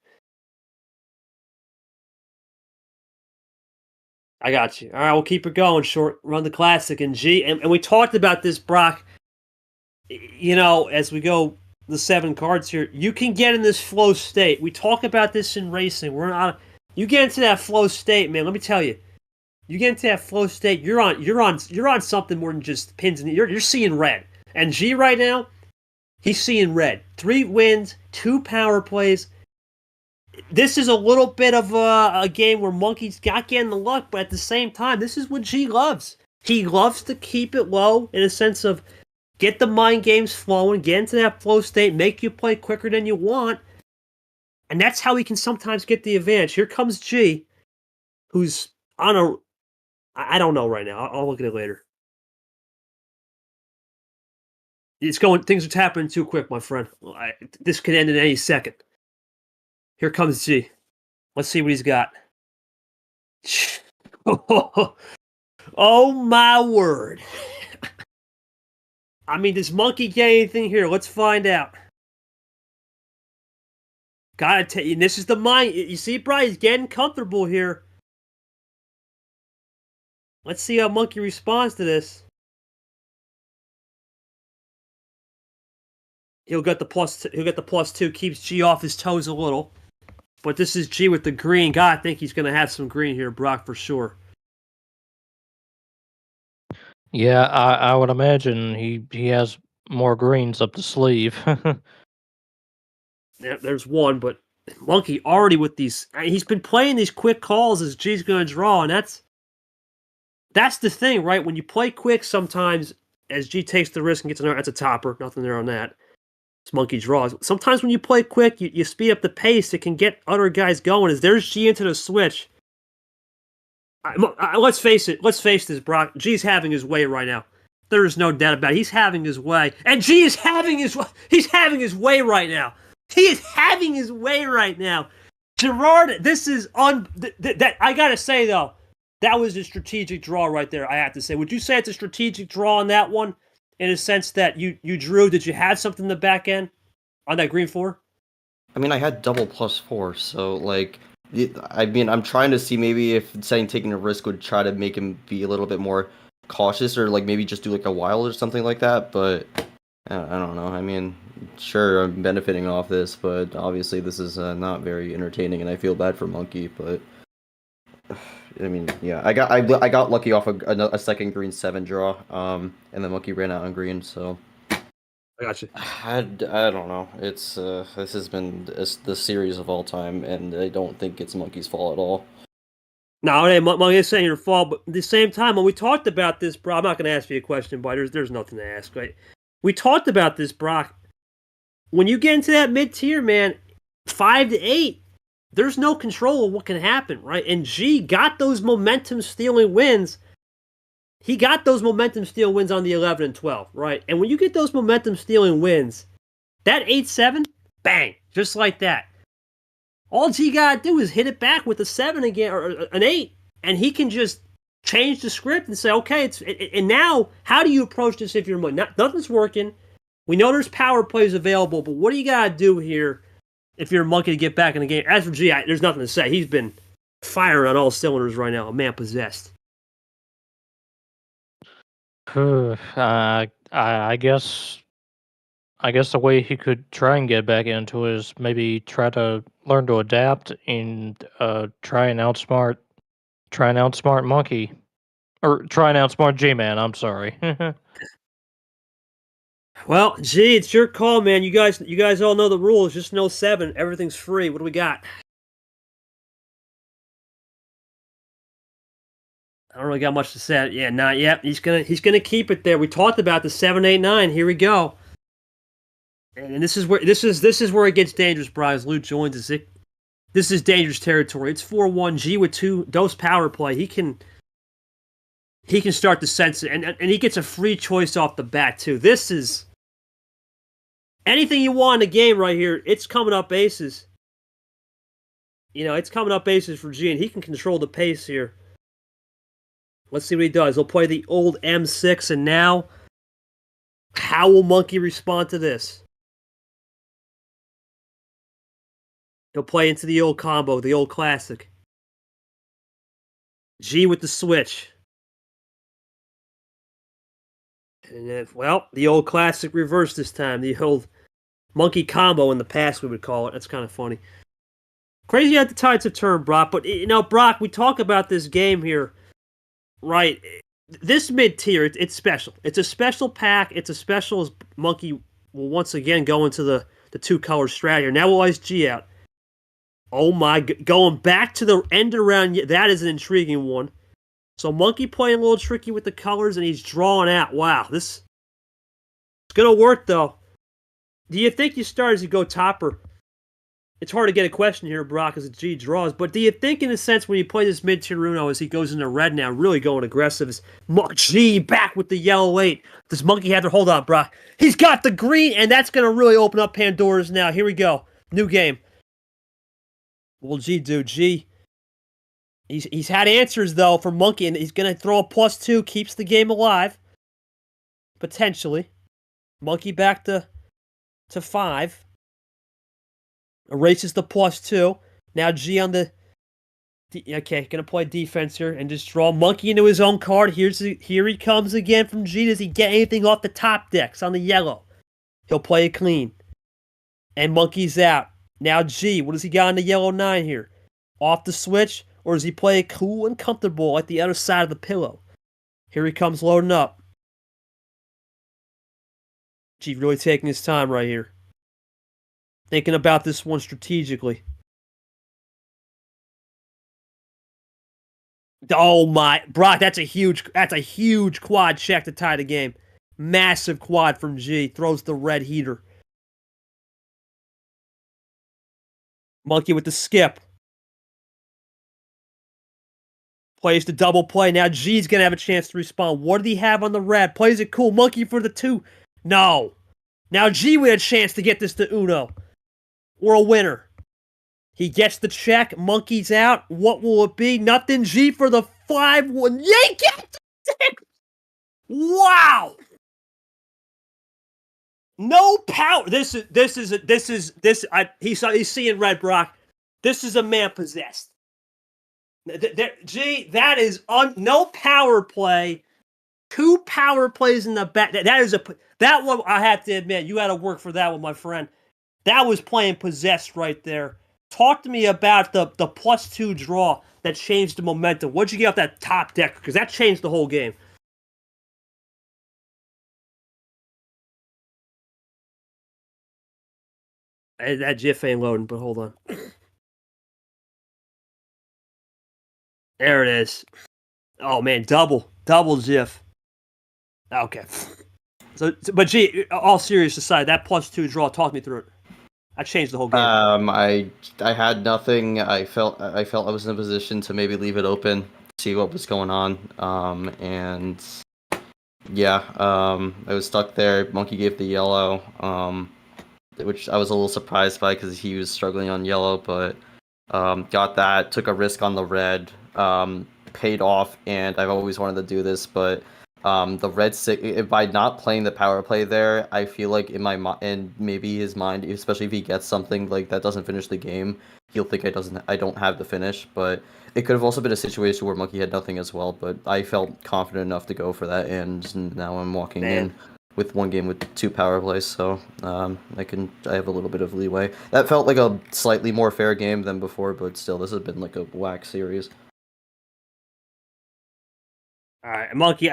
I got you. All right, we'll keep it going. Short run the classic and G, and we talked about this, Brock. You know, as we go the 7 cards here, you can get in this flow state. We talk about this in racing. You get into that flow state, man. Let me tell you, you get into that flow state. You're on something more than just pins. You're seeing red. And G right now, he's seeing red. 3 wins, 2 power plays. This is a little bit of a game where Monkey's got getting the luck, but at the same time, this is what G loves. He loves to keep it low in a sense of get the mind games flowing, get into that flow state, make you play quicker than you want, and that's how he can sometimes get the advantage. Here comes G, who's on a... I don't know right now. I'll look at it later. Things are happening too quick, my friend. This could end in any second. Here comes G. Let's see what he's got. Oh my word. I mean, does Monkey get anything here? Let's find out. Gotta tell you, this is the mind. You see, Brian, he's getting comfortable here. Let's see how Monkey responds to this. He'll get the +2, keeps G off his toes a little. But this is G with the green. God, I think he's going to have some green here, Brock, for sure. Yeah, I would imagine he has more greens up the sleeve. There's one, but Monkey already with these... He's been playing these quick calls as G's going to draw, and that's the thing, right? When you play quick, sometimes as G takes the risk and gets another, that's a topper. Nothing there on that. Monkey draws. Sometimes when you play quick, you speed up the pace. It can get other guys going. As there's G into the switch. Let's face it. Let's face this, Brock. G's having his way right now. There is no doubt about it. He's having his way, and G is having his. He's having his way right now. He is having his way right now. Gerard, this is that I gotta say though, that was a strategic draw right there. I have to say. Would you say it's a strategic draw on that one? In a sense that you drew, did you have something in the back end on that green 4? I mean, I had double +4, so, like, I mean, I'm trying to see maybe if taking a risk would try to make him be a little bit more cautious, or, like, maybe just do, like, a wild or something like that, but I don't know. I mean, sure, I'm benefiting off this, but obviously this is not very entertaining, and I feel bad for Monkey, but... I mean, yeah, I got lucky off a second green 7 draw, and then Monkey ran out on green, so I got you. I don't know. It's this has been the series of all time, and I don't think it's Monkey's fault at all. No, it ain't Monkey saying your fault, but at the same time, when we talked about this, bro, I'm not going to ask you a question, but there's nothing to ask, right? We talked about this, Brock. When you get into that mid-tier, man, 5 to 8, there's no control of what can happen, right? And G got those momentum-stealing wins. He got those momentum-stealing wins on the 11 and 12, right? And when you get those momentum-stealing wins, that 8-7, bang, just like that. All G got to do is hit it back with a 7 again, or an 8, and he can just change the script and say, okay, and now, how do you approach this if you're... Nothing's working. We know there's power plays available, but what do you got to do here if you're a Monkey to get back in the game? As for G, there's nothing to say. He's been firing on all cylinders right now. A man possessed. I guess the way he could try and get back into it is maybe try to learn to adapt and try and outsmart Monkey, or try and outsmart Gman. I'm sorry. Well, G, it's your call, man. You guys all know the rules. Just no 7. Everything's free. What do we got? I don't really got much to say. Yeah, not yet. He's gonna keep it there. We talked about the 7, 8, 9. Here we go. And this is where it gets dangerous, Brian. As Lou joins us. This is dangerous territory. It's 4-1. G with 2 dose power play. He can start to sense it, and he gets a free choice off the bat too. This is anything you want in the game right here. It's coming up aces. It's coming up aces for G, and he can control the pace here. Let's see what he does. He'll play the old M6, and now, how will Monkey respond to this? He'll play into the old combo, the old classic. G with the switch. And then, the old classic reverse this time. The old Monkey combo in the past, we would call it. That's kind of funny. Crazy how the tides have turned, Brock. But, Brock, we talk about this game here. Right. This mid-tier, it's special. It's a special pack. It's a special as Monkey will once again go into the two-color strat here. Now we'll ice G out. Oh my, going back to the end around, that is an intriguing one. So Monkey playing a little tricky with the colors, and he's drawing out. Wow, this it's going to work, though. Do you think you start as you go topper? It's hard to get a question here, Brock, as G draws, but do you think, in a sense, when you play this mid-tier Uno, as he goes into red now, really going aggressive, is G back with the yellow 8? Does Monkey have to hold on, Brock? He's got the green, and that's going to really open up Pandora's now. Here we go. New game. What will G do? G, he's had answers, though, for Monkey, and he's going to throw a +2, keeps the game alive. Potentially. Monkey back to 5. Erases the +2. Now G on the... Okay, going to play defense here and just draw Monkey into his own card. Here he comes again from G. Does he get anything off the top decks on the yellow? He'll play it clean. And Monkey's out. Now G, what does he got on the yellow 9 here? Off the switch? Or does he play it cool and comfortable at the other side of the pillow? Here he comes loading up. G really taking his time right here. Thinking about this one strategically. Oh my, Brock, that's a huge quad check to tie the game. Massive quad from G. Throws the red heater. Monkey with the skip. Plays the double play. Now G's going to have a chance to respond. What did he have on the red? Plays it cool. Monkey for the 2. No. Now G with a chance to get this to Uno. Or a winner. He gets the check. Monkey's out. What will it be? Nothing. G for the 5-1. Yank it! Wow! No power. He's seeing red, Brock. This is a man possessed. G, that is no power play. 2 power plays in the back. That one, I have to admit, you had to work for that one, my friend. That was playing possessed right there. Talk to me about the +2 draw that changed the momentum. What'd you get off that top deck? Because that changed the whole game. That GIF ain't loading, but hold on. There it is. Oh man, double GIF. Okay. But G, all serious aside, that +2 draw, talk me through it. I changed the whole game. I had nothing. I felt I was in a position to maybe leave it open, see what was going on. And yeah, I was stuck there. Monkey gave the yellow, which I was a little surprised by because he was struggling on yellow, but got that. Took a risk on the red. Paid off, and I've always wanted to do this, but the red stick, by not playing the power play there, I feel like in my mind, and maybe his mind, especially if he gets something like that doesn't finish the game, he'll think I don't have the finish. But it could have also been a situation where Monkey had nothing as well. But I felt confident enough to go for that, and now I'm walking in with one game with 2 power plays, so I have a little bit of leeway. That felt like a slightly more fair game than before, but still, this has been like a whack series. All right, Monkey.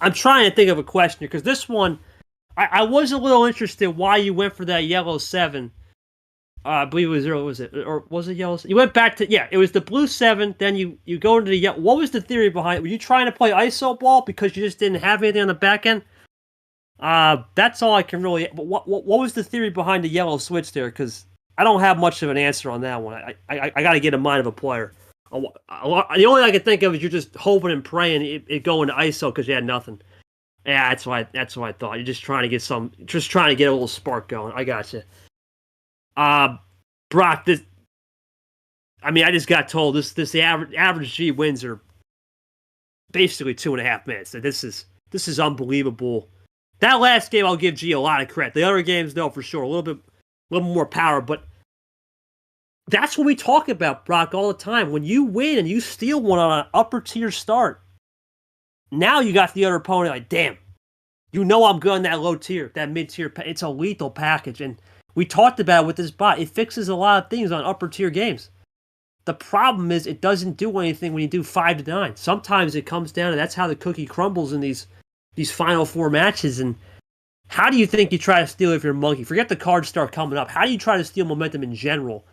I'm trying to think of a question because this one, I was a little interested why you went for that yellow 7. I believe it was 0, was it? Or was it yellow? You went back to, it was the blue 7, then you go into the yellow. What was the theory behind it? Were you trying to play iso ball because you just didn't have anything on the back end? That's all I can really. But what was the theory behind the yellow switch there? Because I don't have much of an answer on that one. I got to get in mind of a player. The only thing I can think of is you're just hoping and praying it go into ISO because you had nothing. Yeah, that's what I thought. You're just trying to get a little spark going. I got you. Uh, Brock, I just got told the average G wins are basically 2.5 minutes. So this is unbelievable. That last game, I'll give G a lot of credit. The other games, no, for sure, a little more power. But that's what we talk about, Brock, all the time. When you win and you steal one on an upper tier start, now you got the other opponent like, damn, I'm good on that low tier, that mid tier. It's a lethal package, and we talked about it with this bot. It fixes a lot of things on upper tier games. The problem is it doesn't do anything when you do 5 to 9. Sometimes it comes down, and that's how the cookie crumbles in these final 4 matches. And how do you think you try to steal if you're a monkey? Forget the cards start coming up. How do you try to steal momentum in general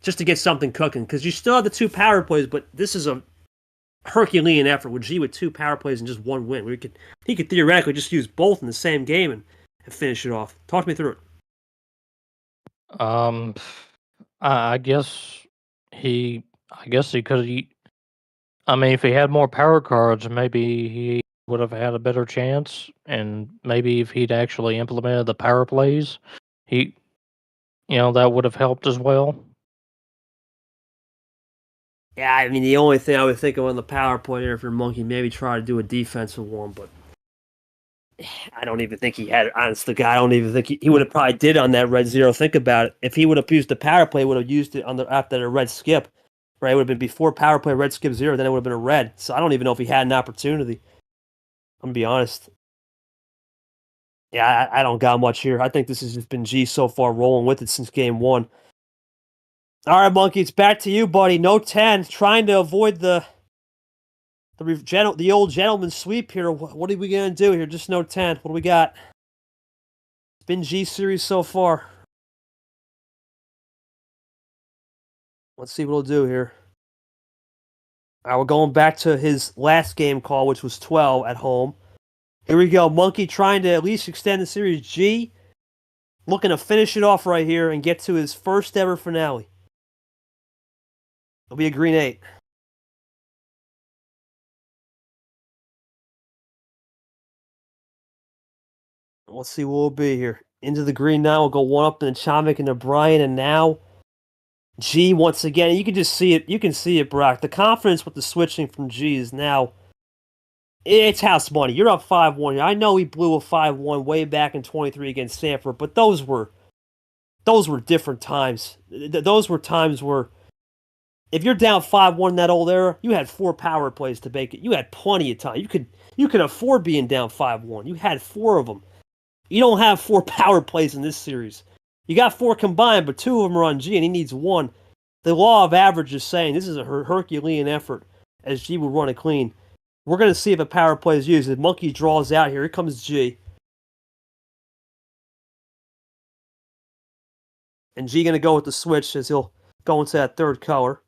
just to get something cooking? Because you still have the 2 power plays, but this is a Herculean effort with G with 2 power plays and just 1 win. He could theoretically just use both in the same game and finish it off. Talk me through it. I guess he could. I mean, if he had more power cards, maybe he would have had a better chance. And maybe if he'd actually implemented the power plays, that would have helped as well. Yeah, I mean, the only thing I would think of on the power play there, if you're monkey, maybe try to do a defensive one, but I don't even think he had it. Honest to God, I don't even think he would have probably did on that red zero. Think about it. If he would have used the power play, would have used it after the red skip, right? It would have been before power play, red skip 0, then it would have been a red. So I don't even know if he had an opportunity. I'm going to be honest. Yeah, I don't got much here. I think this has just been G so far rolling with it since game 1. All right, Monkey, it's back to you, buddy. No 10, trying to avoid the old gentleman sweep here. What are we going to do here? Just no 10. What do we got? It's been G series so far. Let's see what he'll do here. All right, we're going back to his last game call, which was 12 at home. Here we go. Monkey trying to at least extend the series. G looking to finish it off right here and get to his first ever finale. It'll be a green 8. Let's see what it'll be here. Into the green 9. We'll go 1 up in the Chomik and the Brian, and now G once again. You can just see it. You can see it, Brock. The confidence with the switching from G is now. It's house money. You're up 5-1. I know he blew a 5-1 way back in 23 against Stanford, but those were different times. Those were times where if you're down 5-1 in that old era, you had 4 power plays to make it. You had plenty of time. You could afford being down 5-1. You had 4 of them. You don't have 4 power plays in this series. You got 4 combined, but 2 of them are on G, and he needs 1. The law of average is saying this is a Herculean effort as G will run it clean. We're going to see if a power play is used. The monkey draws out here. Here comes G. And G going to go with the switch as he'll go into that third color.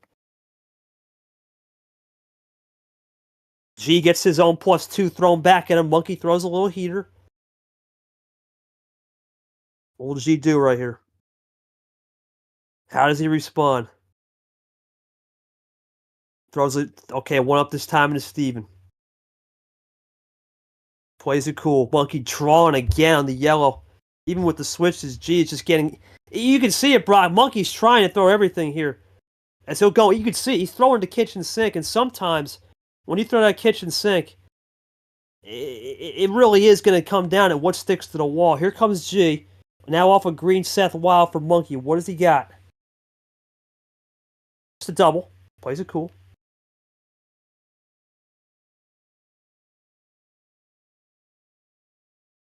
G gets his own +2 thrown back at him. Monkey throws a little heater. What will G do right here? How does he respond? Throws it. Okay, 1 up this time into Steven. Plays it cool. Monkey drawing again on the yellow. Even with the switches, G is just getting. You can see it, Brock. Monkey's trying to throw everything here. As he'll go, you can see he's throwing the kitchen sink, and sometimes when you throw that kitchen sink, it really is going to come down to what sticks to the wall. Here comes G. Now off a green Seth Wild for Monkey. What does he got? Just a double. Plays it cool.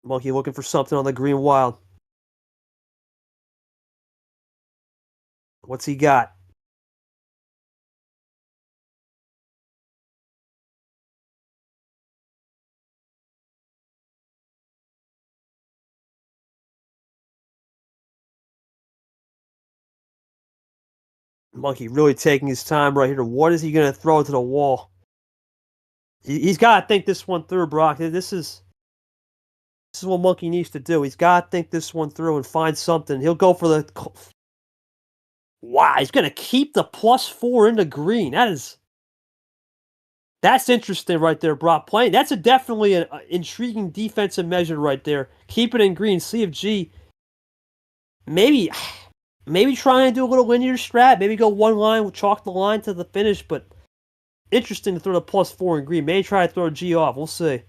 Monkey looking for something on the green Wild. What's he got? Monkey really taking his time right here. What is he going to throw to the wall? He's got to think this one through, Brock. This is This is what Monkey needs to do. He's got to think this one through and find something. He'll go for the... Wow, he's going to keep the +4 into green. That's interesting right there, Brock. That's definitely an intriguing defensive measure right there. Keep it in green. See if G... Maybe try and do a little linear strat. Maybe go one line, chalk the line to the finish, but interesting to throw the +4 in green. Maybe try to throw G off. We'll see.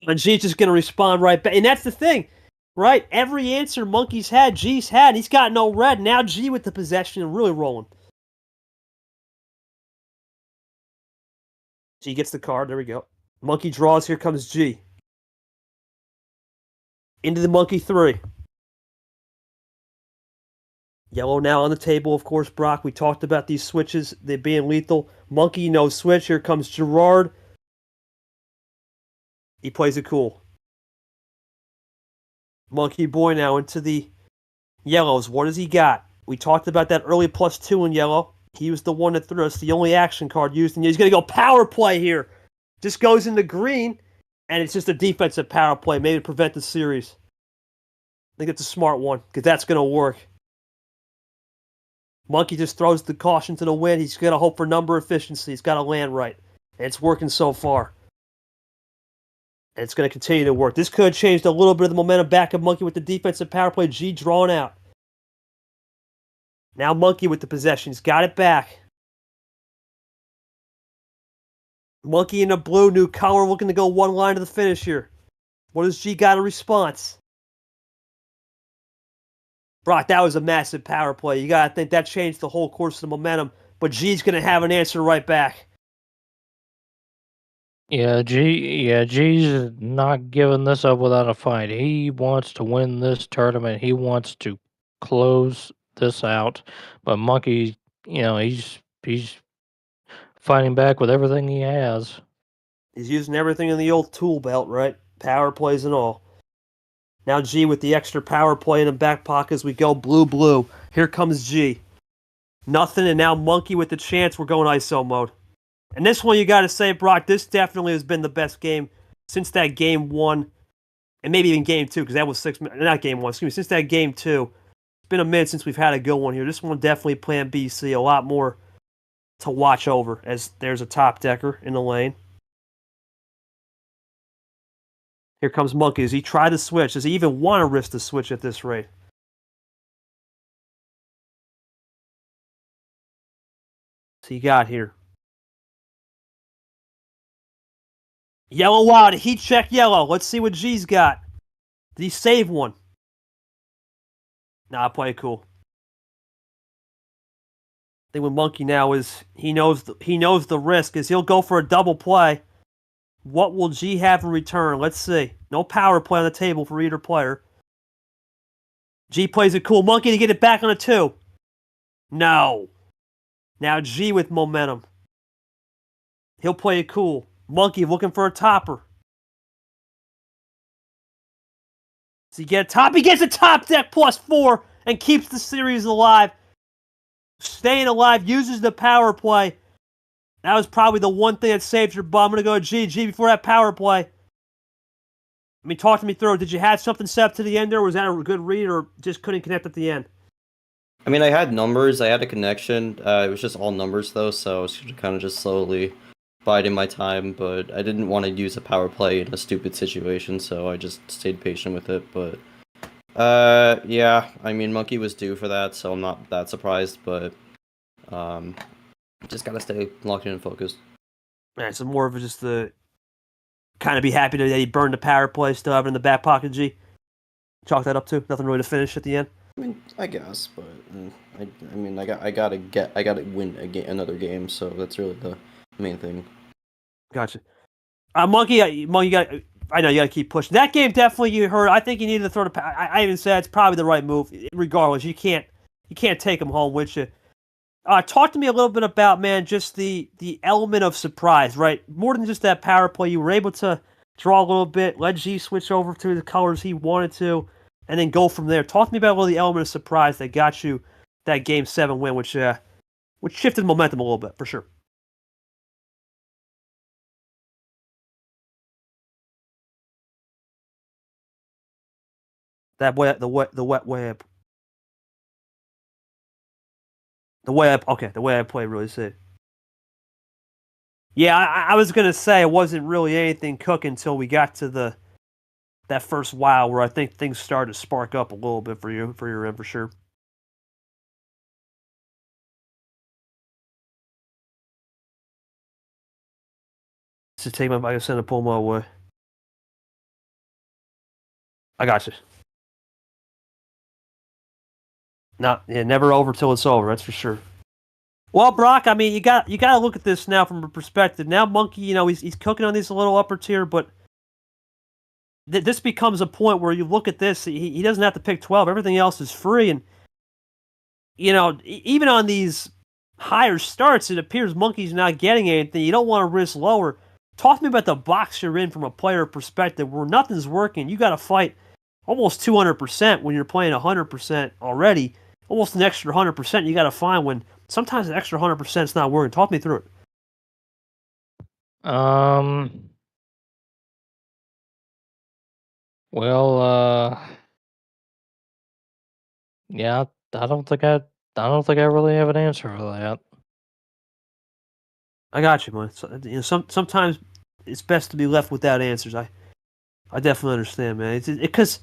And G's just going to respond right back. And that's the thing, right? Every answer Monkey's had, G's had. He's got no red. Now G with the possession and really rolling. G gets the card. There we go. Monkey draws. Here comes G. Into the Monkey 3. Yellow now on the table, of course, Brock. We talked about these switches, they being lethal. Monkey, no switch. Here comes Gerard. He plays it cool. Monkey boy now into the yellows. What does he got? We talked about that early +2 in yellow. He was the one that threw us the only action card used. And he's going to go power play here. Just goes into green, and it's just a defensive power play, maybe to prevent the series. I think it's a smart one, because that's going to work. Monkey just throws the caution to the wind. He's got to hope for number efficiency. He's got to land right. And it's working so far. And it's going to continue to work. This could have changed a little bit of the momentum back of Monkey with the defensive power play. G drawn out. Now Monkey with the possession. He's got it back. Monkey in the blue, new color, looking to go one line to the finish here. What does G got a response? Brock, that was a massive power play. You got to think that changed the whole course of the momentum. But G's going to have an answer right back. G's not giving this up without a fight. He wants to win this tournament. He wants to close this out. But Monkey, he's fighting back with everything he has. He's using everything in the old tool belt, right? Power plays and all. Now G with the extra power play in the back pocket as we go blue. Here comes G. Nothing, and now Monkey with the chance. We're going ISO mode. And this one, you got to say, Brock, this definitely has been the best game since that game 1, and maybe even game 2, because that was 6 minutes. Not game 1, excuse me. Since that game 2, it's been a minute since we've had a good one here. This one definitely plan BC, a lot more to watch over, as there's a top decker in the lane. Here comes Monkey. Does he try to switch? Does he even want to risk the switch at this rate? What's he got here? Yellow wild. Heat check yellow. Let's see what G's got. Did he save one? Nah, play it cool. I think with Monkey now is he knows the risk is he'll go for a double play. What will G have in return? Let's see. No power play on the table for either player. G plays it cool. Monkey to get it back on a 2. No. Now G with momentum. He'll play it cool. Monkey looking for a topper. Does he get a top? He gets a top deck +4 and keeps the series alive. Staying alive, uses the power play. That was probably the one thing that saved your butt. I'm going to go to G before that power play. I mean, talk to me through it. Did you have something set up to the end there? Or was that a good read or just couldn't connect at the end? I mean, I had numbers. I had a connection. It was just all numbers, though, so I was kind of just slowly biding my time. But I didn't want to use a power play in a stupid situation, so I just stayed patient with it. But, yeah, I mean, Monkey was due for that, so I'm not that surprised. But, just gotta stay locked in and focused. All right, so more of just the kind of be happy that he burned the power play, still have it in the back pocket, G. Chalk that up too. Nothing really to finish at the end. I mean, I guess, but I gotta win another game, so that's really the main thing. Gotcha. Monkey, I know you gotta keep pushing. That game definitely you heard. I think you needed to throw the. I even said it's probably the right move. Regardless, you can't take him home with you. Talk to me a little bit about, man, just the element of surprise, right? More than just that power play, you were able to draw a little bit, let G switch over to the colors he wanted to, and then go from there. Talk to me about a little the element of surprise that got you that Game 7 win, which shifted momentum a little bit, for sure. That way, the wet way. The way I play really safe. Yeah, I was gonna say it wasn't really anything cooking until we got to that first while where I think things started to spark up a little bit for your end for sure. Just take my I send a pull my way. I got you. Never over till it's over. That's for sure. Well, Brock, I mean, you got to look at this now from a perspective. Now, Monkey, he's cooking on these a little upper tier, but this becomes a point where you look at this. He doesn't have to pick 12. Everything else is free, and even on these higher starts, it appears Monkey's not getting anything. You don't want to risk lower. Talk to me about the box you're in from a player perspective, where nothing's working. You got to fight almost 200% when you're playing 100% already. Almost an extra 100% you got to find when sometimes an extra 100% is not working. Talk me through it. Well, yeah, I don't think I really have an answer for that. I got you, man. So, sometimes it's best to be left without answers. I definitely understand, man. Because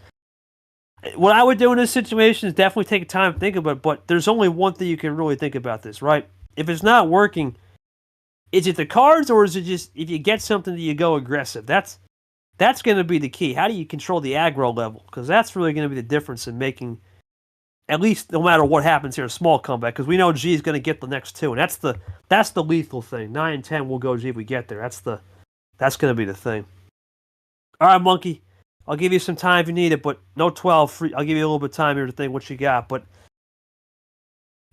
what I would do in this situation is definitely take time to think about it, but there's only one thing you can really think about this, right? If it's not working, is it the cards or is it just if you get something that you go aggressive? That's going to be the key. How do you control the aggro level? Because that's really going to be the difference in making, at least no matter what happens here, a small comeback. Because we know G is going to get the next two, and that's the lethal thing. 9 and 10 will go G if we get there. That's going to be the thing. All right, Monkey. I'll give you some time if you need it, but no 12. Free. I'll give you a little bit of time here to think what you got. But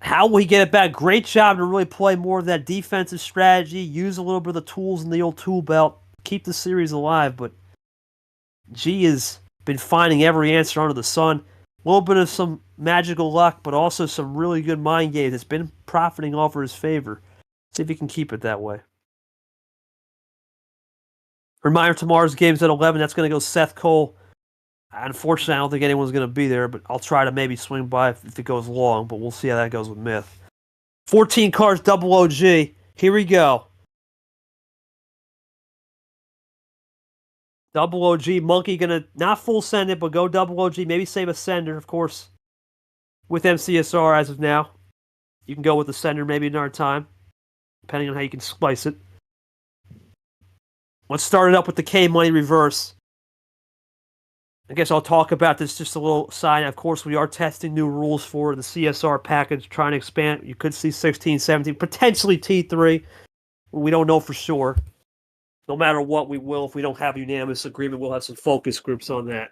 how will he get it back? Great job to really play more of that defensive strategy. Use a little bit of the tools in the old tool belt. Keep the series alive. But G has been finding every answer under the sun. A little bit of some magical luck, but also some really good mind games. It's been profiting off of his favor. See if he can keep it that way. Reminder, tomorrow's game's at 11. That's going to go Seth Cole. Unfortunately, I don't think anyone's going to be there, but I'll try to maybe swing by if it goes long, but we'll see how that goes with Myth. 14 cards, double OG. Here we go. Double OG. Monkey going to not full send it, but go double OG. Maybe save a sender, of course, with MCSR as of now. You can go with the sender maybe another time, depending on how you can splice it. Let's start it up with the K Money reverse. I guess I'll talk about this just a little side. Of course, we are testing new rules for the CSR package, trying to expand. You could see 16, 17, potentially T3. We don't know for sure. No matter what, we will. If we don't have a unanimous agreement, we'll have some focus groups on that.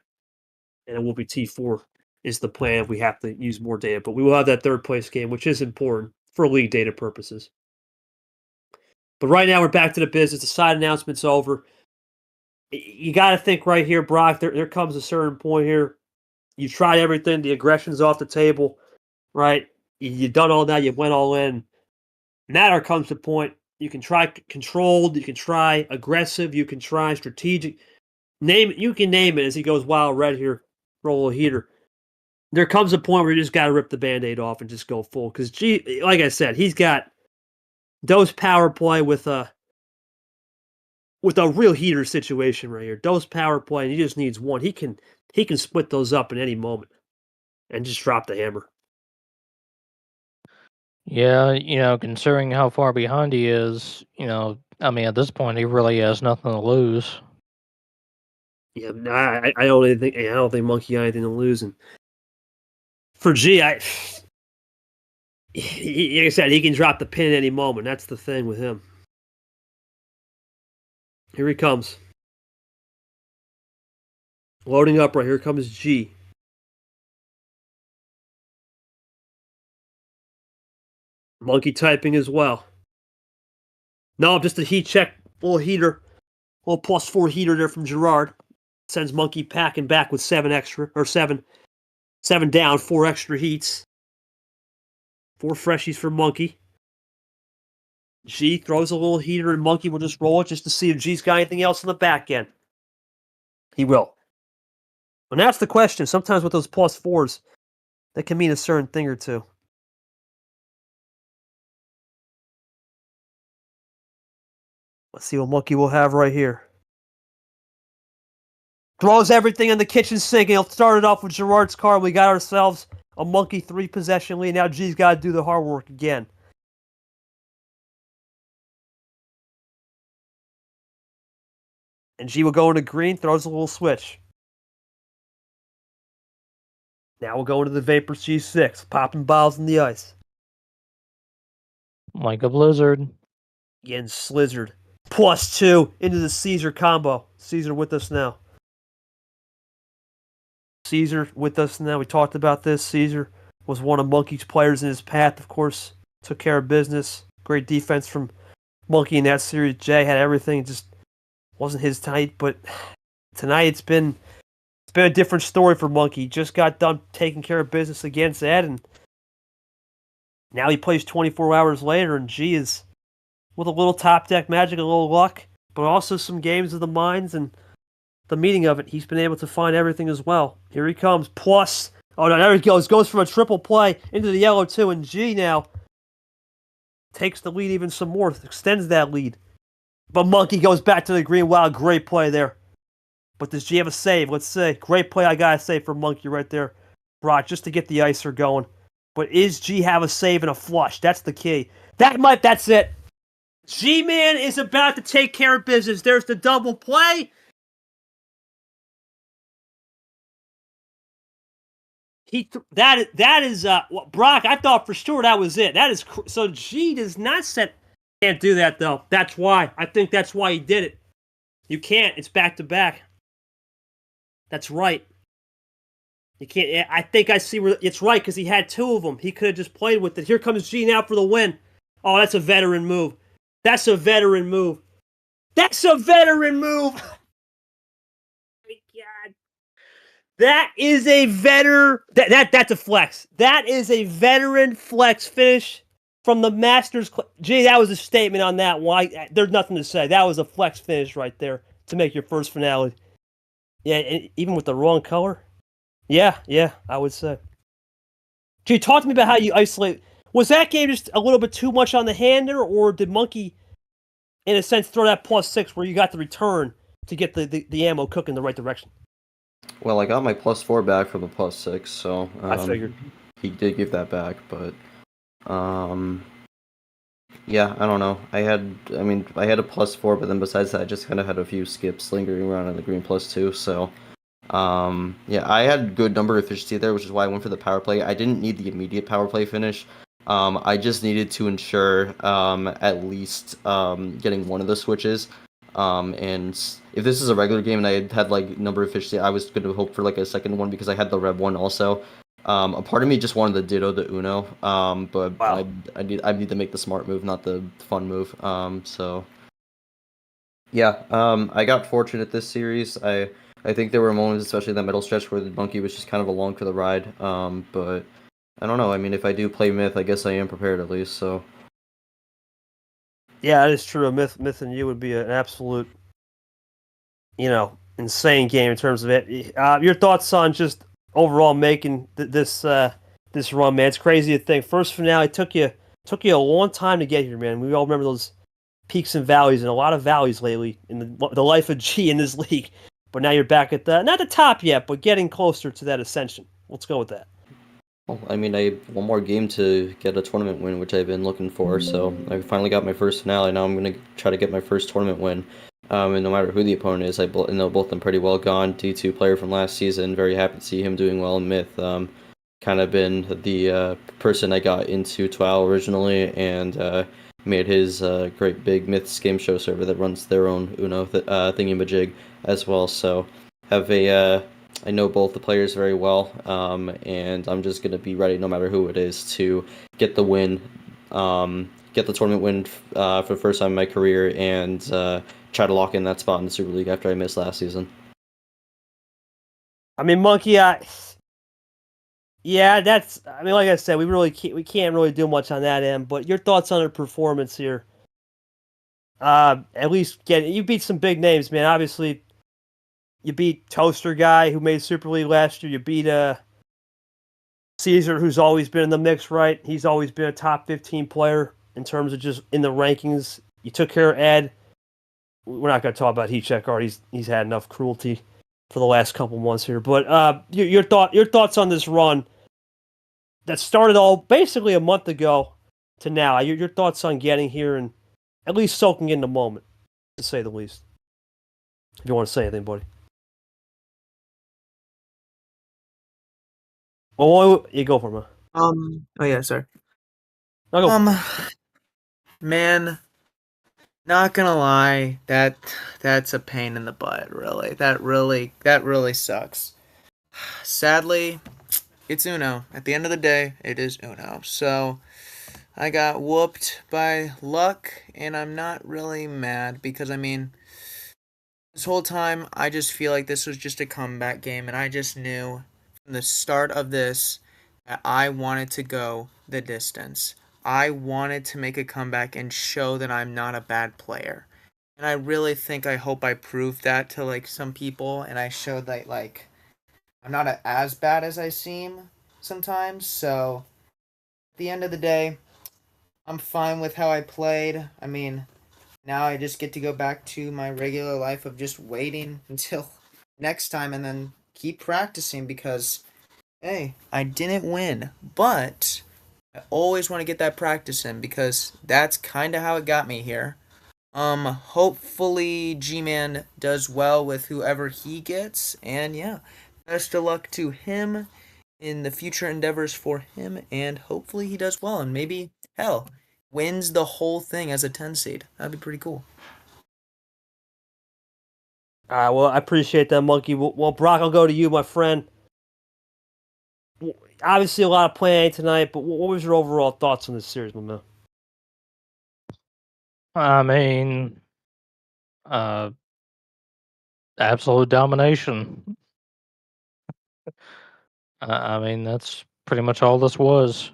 And it will be T4 is the plan if we have to use more data. But we will have that third place game, which is important for league data purposes. But right now, we're back to the business. The side announcement's over. You got to think right here, Brock, there comes a certain point here. You tried everything. The aggression's off the table, right? You've done all that. You went all in. Now there comes the point. You can try controlled. You can try aggressive. You can try strategic. You can name it as he goes wild red here. Roll a heater. There comes a point where you just got to rip the Band-Aid off and just go full. Because, like I said, he's got dose power play with a real heater situation right here. Dose power play, and he just needs one. He can split those up in any moment and just drop the hammer. Yeah, considering how far behind he is, I mean, at this point, he really has nothing to lose. Yeah, I don't think Monkey got anything to lose. And for G, like I said, he can drop the pin at any moment. That's the thing with him. Here he comes. Loading up right here comes G. Monkey typing as well. No, just a heat check. Little heater. Little +4 heater there from Gerard. Sends Monkey packing back with 7 down, 4 extra heats. 4 freshies for Monkey. G throws a little heater and Monkey will just roll it just to see if G's got anything else in the back end. He will. And that's the question. Sometimes with those +4s, that can mean a certain thing or two. Let's see what Monkey will have right here. Throws everything in the kitchen sink, and he'll start it off with Gerard's card. We got ourselves a Monkey 3-possession lead. Now G's got to do the hard work again. And G will go into green, throws a little switch. Now we'll go into the Vapors G6, popping balls in the ice. Like a blizzard. Getting slizzard. +2 into the Caesar combo. Caesar with us now. Caesar with us now. We talked about this. Caesar was one of Monkey's players in his path, of course. Took care of business. Great defense from Monkey in that series. Jay had everything. It just wasn't his night. But tonight it's been a different story for Monkey. Just got done taking care of business against Ed, and now he plays 24 hours later, and G is with a little top deck magic, a little luck, but also some games of the minds and the meaning of it. He's been able to find everything as well. Here he comes. Plus, oh no, there he goes. Goes from a triple play into the yellow 2, and G now takes the lead even some more, extends that lead. But Monkey goes back to the green. Wow, great play there. But does G have a save? Let's see. Great play, I gotta say, for Monkey right there, Brock, just to get the icer going. But is G have a save and a flush? That's the key. That's it. G-Man is about to take care of business. There's the double play. That is Brock. I thought for sure that was it. That is so. G does not set. Can't do that though. That's why. I think that's why he did it. You can't. It's back to back. That's right. You can't. I think I see where it's right because he had 2 of them. He could have just played with it. Here comes G now for the win. Oh, that's a veteran move. That's a veteran move. That's a veteran move. Oh my God. That is a veteran. That's a flex. That is a veteran flex finish from the Masters. Gee, that was a statement on that one. There's nothing to say. That was a flex finish right there to make your first finale. Yeah, and even with the wrong color. Yeah, I would say. Gee, talk to me about how you isolate. Was that game just a little bit too much on the hander, or did Monkey, in a sense, throw that +6 where you got the return to get the ammo cooking the right direction? Well, I got my +4 back from the +6, so I figured he did give that back, but yeah, I don't know. I had a +4, but then besides that, I just kind of had a few skips lingering around on the green +2. So yeah, I had good number efficiency there, which is why I went for the power play. I didn't need the immediate power play finish. I just needed to ensure at least getting one of the switches. And if this is a regular game and I had like number efficiency, I was going to hope for like a second one because I had the red one also. A part of me just wanted the Ditto to Uno, but wow. I need to make the smart move, not the fun move. So yeah, I got fortunate this series. I think there were moments, especially in that middle stretch, where the Monkey was just kind of along for the ride. But I don't know. I mean, if I do play Myth, I guess I am prepared at least. So yeah, that is true. Myth and you would be an absolute, insane game in terms of it. Your thoughts on just overall making this run, man? It's crazy to think. First finale took you a long time to get here, man. We all remember those peaks and valleys, and a lot of valleys lately in the life of G in this league. But now you're back at not the top yet, but getting closer to that ascension. Let's go with that. well, I mean, I have one more game to get a tournament win, which I've been looking for. So I finally got my first finale. Now I'm going to try to get my first tournament win. And no matter who the opponent is, I know both of them pretty well. Gone, D2 player from last season. Very happy to see him doing well in Myth. Kind of been the person I got into TWAL originally, and made his great big Myths game show server that runs their own Uno thingy-majig as well. So I know both the players very well, and I'm just gonna be ready no matter who it is to get the win, get the tournament win for the first time in my career, and try to lock in that spot in the Super League after I missed last season. I mean, Monkey, yeah, that's. I mean, like I said, we can't really do much on that end. But your thoughts on her performance here? At least you beat some big names, man. Obviously, You beat Toaster Guy, who made Super League last year. You beat Caesar, who's always been in the mix, right? He's always been a top 15 player in terms of just in the rankings. You took care of Ed. We're not going to talk about Heat Check Art. He's had enough cruelty for the last couple months here. But your thoughts on this run that started all basically a month ago to now. Your thoughts on getting here and at least soaking in the moment, to say the least. If you want to say anything, buddy. Well, you go for it, man. Oh yeah, sorry. No, go. Man, not gonna lie, that's a pain in the butt, really. That really sucks. Sadly, it's Uno. At the end of the day, it is Uno. So I got whooped by luck, and I'm not really mad because I mean, this whole time I just feel like this was just a comeback game, and I just knew from the start of this that I wanted to go the distance. I wanted to make a comeback and show that I'm not a bad player. And I really think I hope I proved that to like some people, and I showed that like I'm not as bad as I seem sometimes. So at the end of the day, I'm fine with how I played. I mean, now I just get to go back to my regular life of just waiting until next time and then keep practicing because hey, I didn't win, but I always want to get that practice in because that's kind of how it got me here. Hopefully Gman does well with whoever he gets, and yeah, best of luck to him in the future endeavors for him, and hopefully he does well, and maybe, hell, wins the whole thing as a 10 seed. That'd be pretty cool. All right, well, I appreciate that, Monkey. Well, Brock, I'll go to you, my friend. Obviously, a lot of planning tonight, but what was your overall thoughts on this series, my man? I mean, absolute domination. I mean, that's pretty much all this was.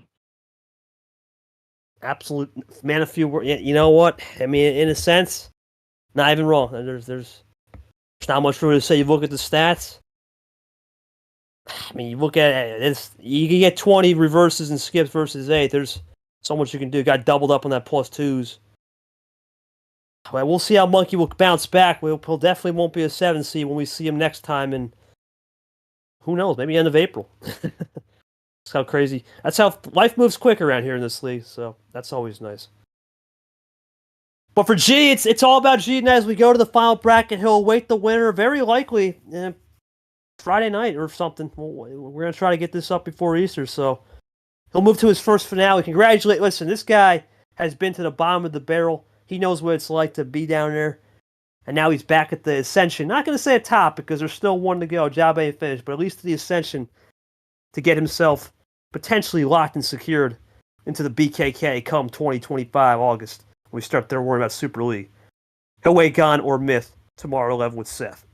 Absolute man, a few words. You know what? I mean, in a sense, not even wrong. There's not much room to say. You look at the stats. I mean, you look at it. You can get 20 reverses and skips versus 8. There's so much you can do. Got doubled up on that +2s. Well, we'll see how Monkey will bounce back. He'll definitely won't be a 7 seed when we see him next time, and who knows? Maybe end of April. That's how crazy. That's how life moves quick around here in this league. So that's always nice. But for G, it's all about G. And as we go to the final bracket, he'll await the winner very likely Friday night or something. We're gonna try to get this up before Easter, so he'll move to his first finale. Listen, this guy has been to the bottom of the barrel. He knows what it's like to be down there. And now he's back at the Ascension. Not going to say a top because there's still one to go. Job ain't finished. But at least to the Ascension to get himself potentially locked and secured into the BKK come 2025 August. When we start there worrying about Super League. He'll Gone or Myth tomorrow 11 with Seth.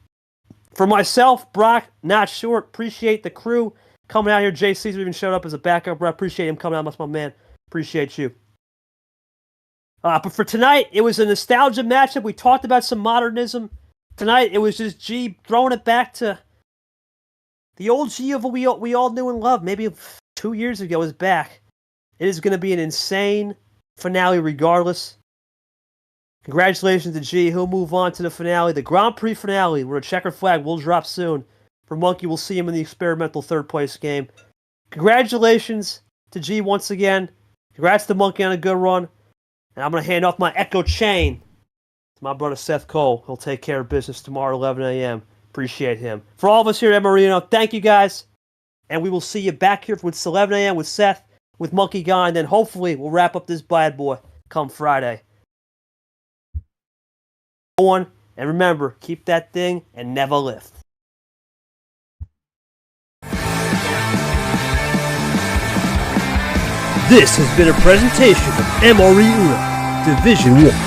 For myself, Brock, not short. Appreciate the crew coming out here. JC's even showed up as a backup. I appreciate him coming out. That's my man. Appreciate you. But for tonight, it was a nostalgia matchup. We talked about some modernism. Tonight, it was just G throwing it back to the old G of what we all knew and loved. Maybe 2 years ago is back. It is going to be an insane finale regardless. Congratulations to G. He'll move on to the finale, the Grand Prix finale, where a checker flag will drop soon. For Monkey, we'll see him in the experimental third place game. Congratulations to G once again. Congrats to Monkey on a good run. And I'm going to hand off my Echo Chain to my brother Seth Cole. He'll take care of business tomorrow at 11 a.m. Appreciate him. For all of us here at Marino, thank you guys. And we will see you back here with 11 a.m. with Seth, with Monkey Gone. Then hopefully we'll wrap up this bad boy come Friday. And remember, keep that thing and never lift. This has been a presentation of MRE Uno Division 1.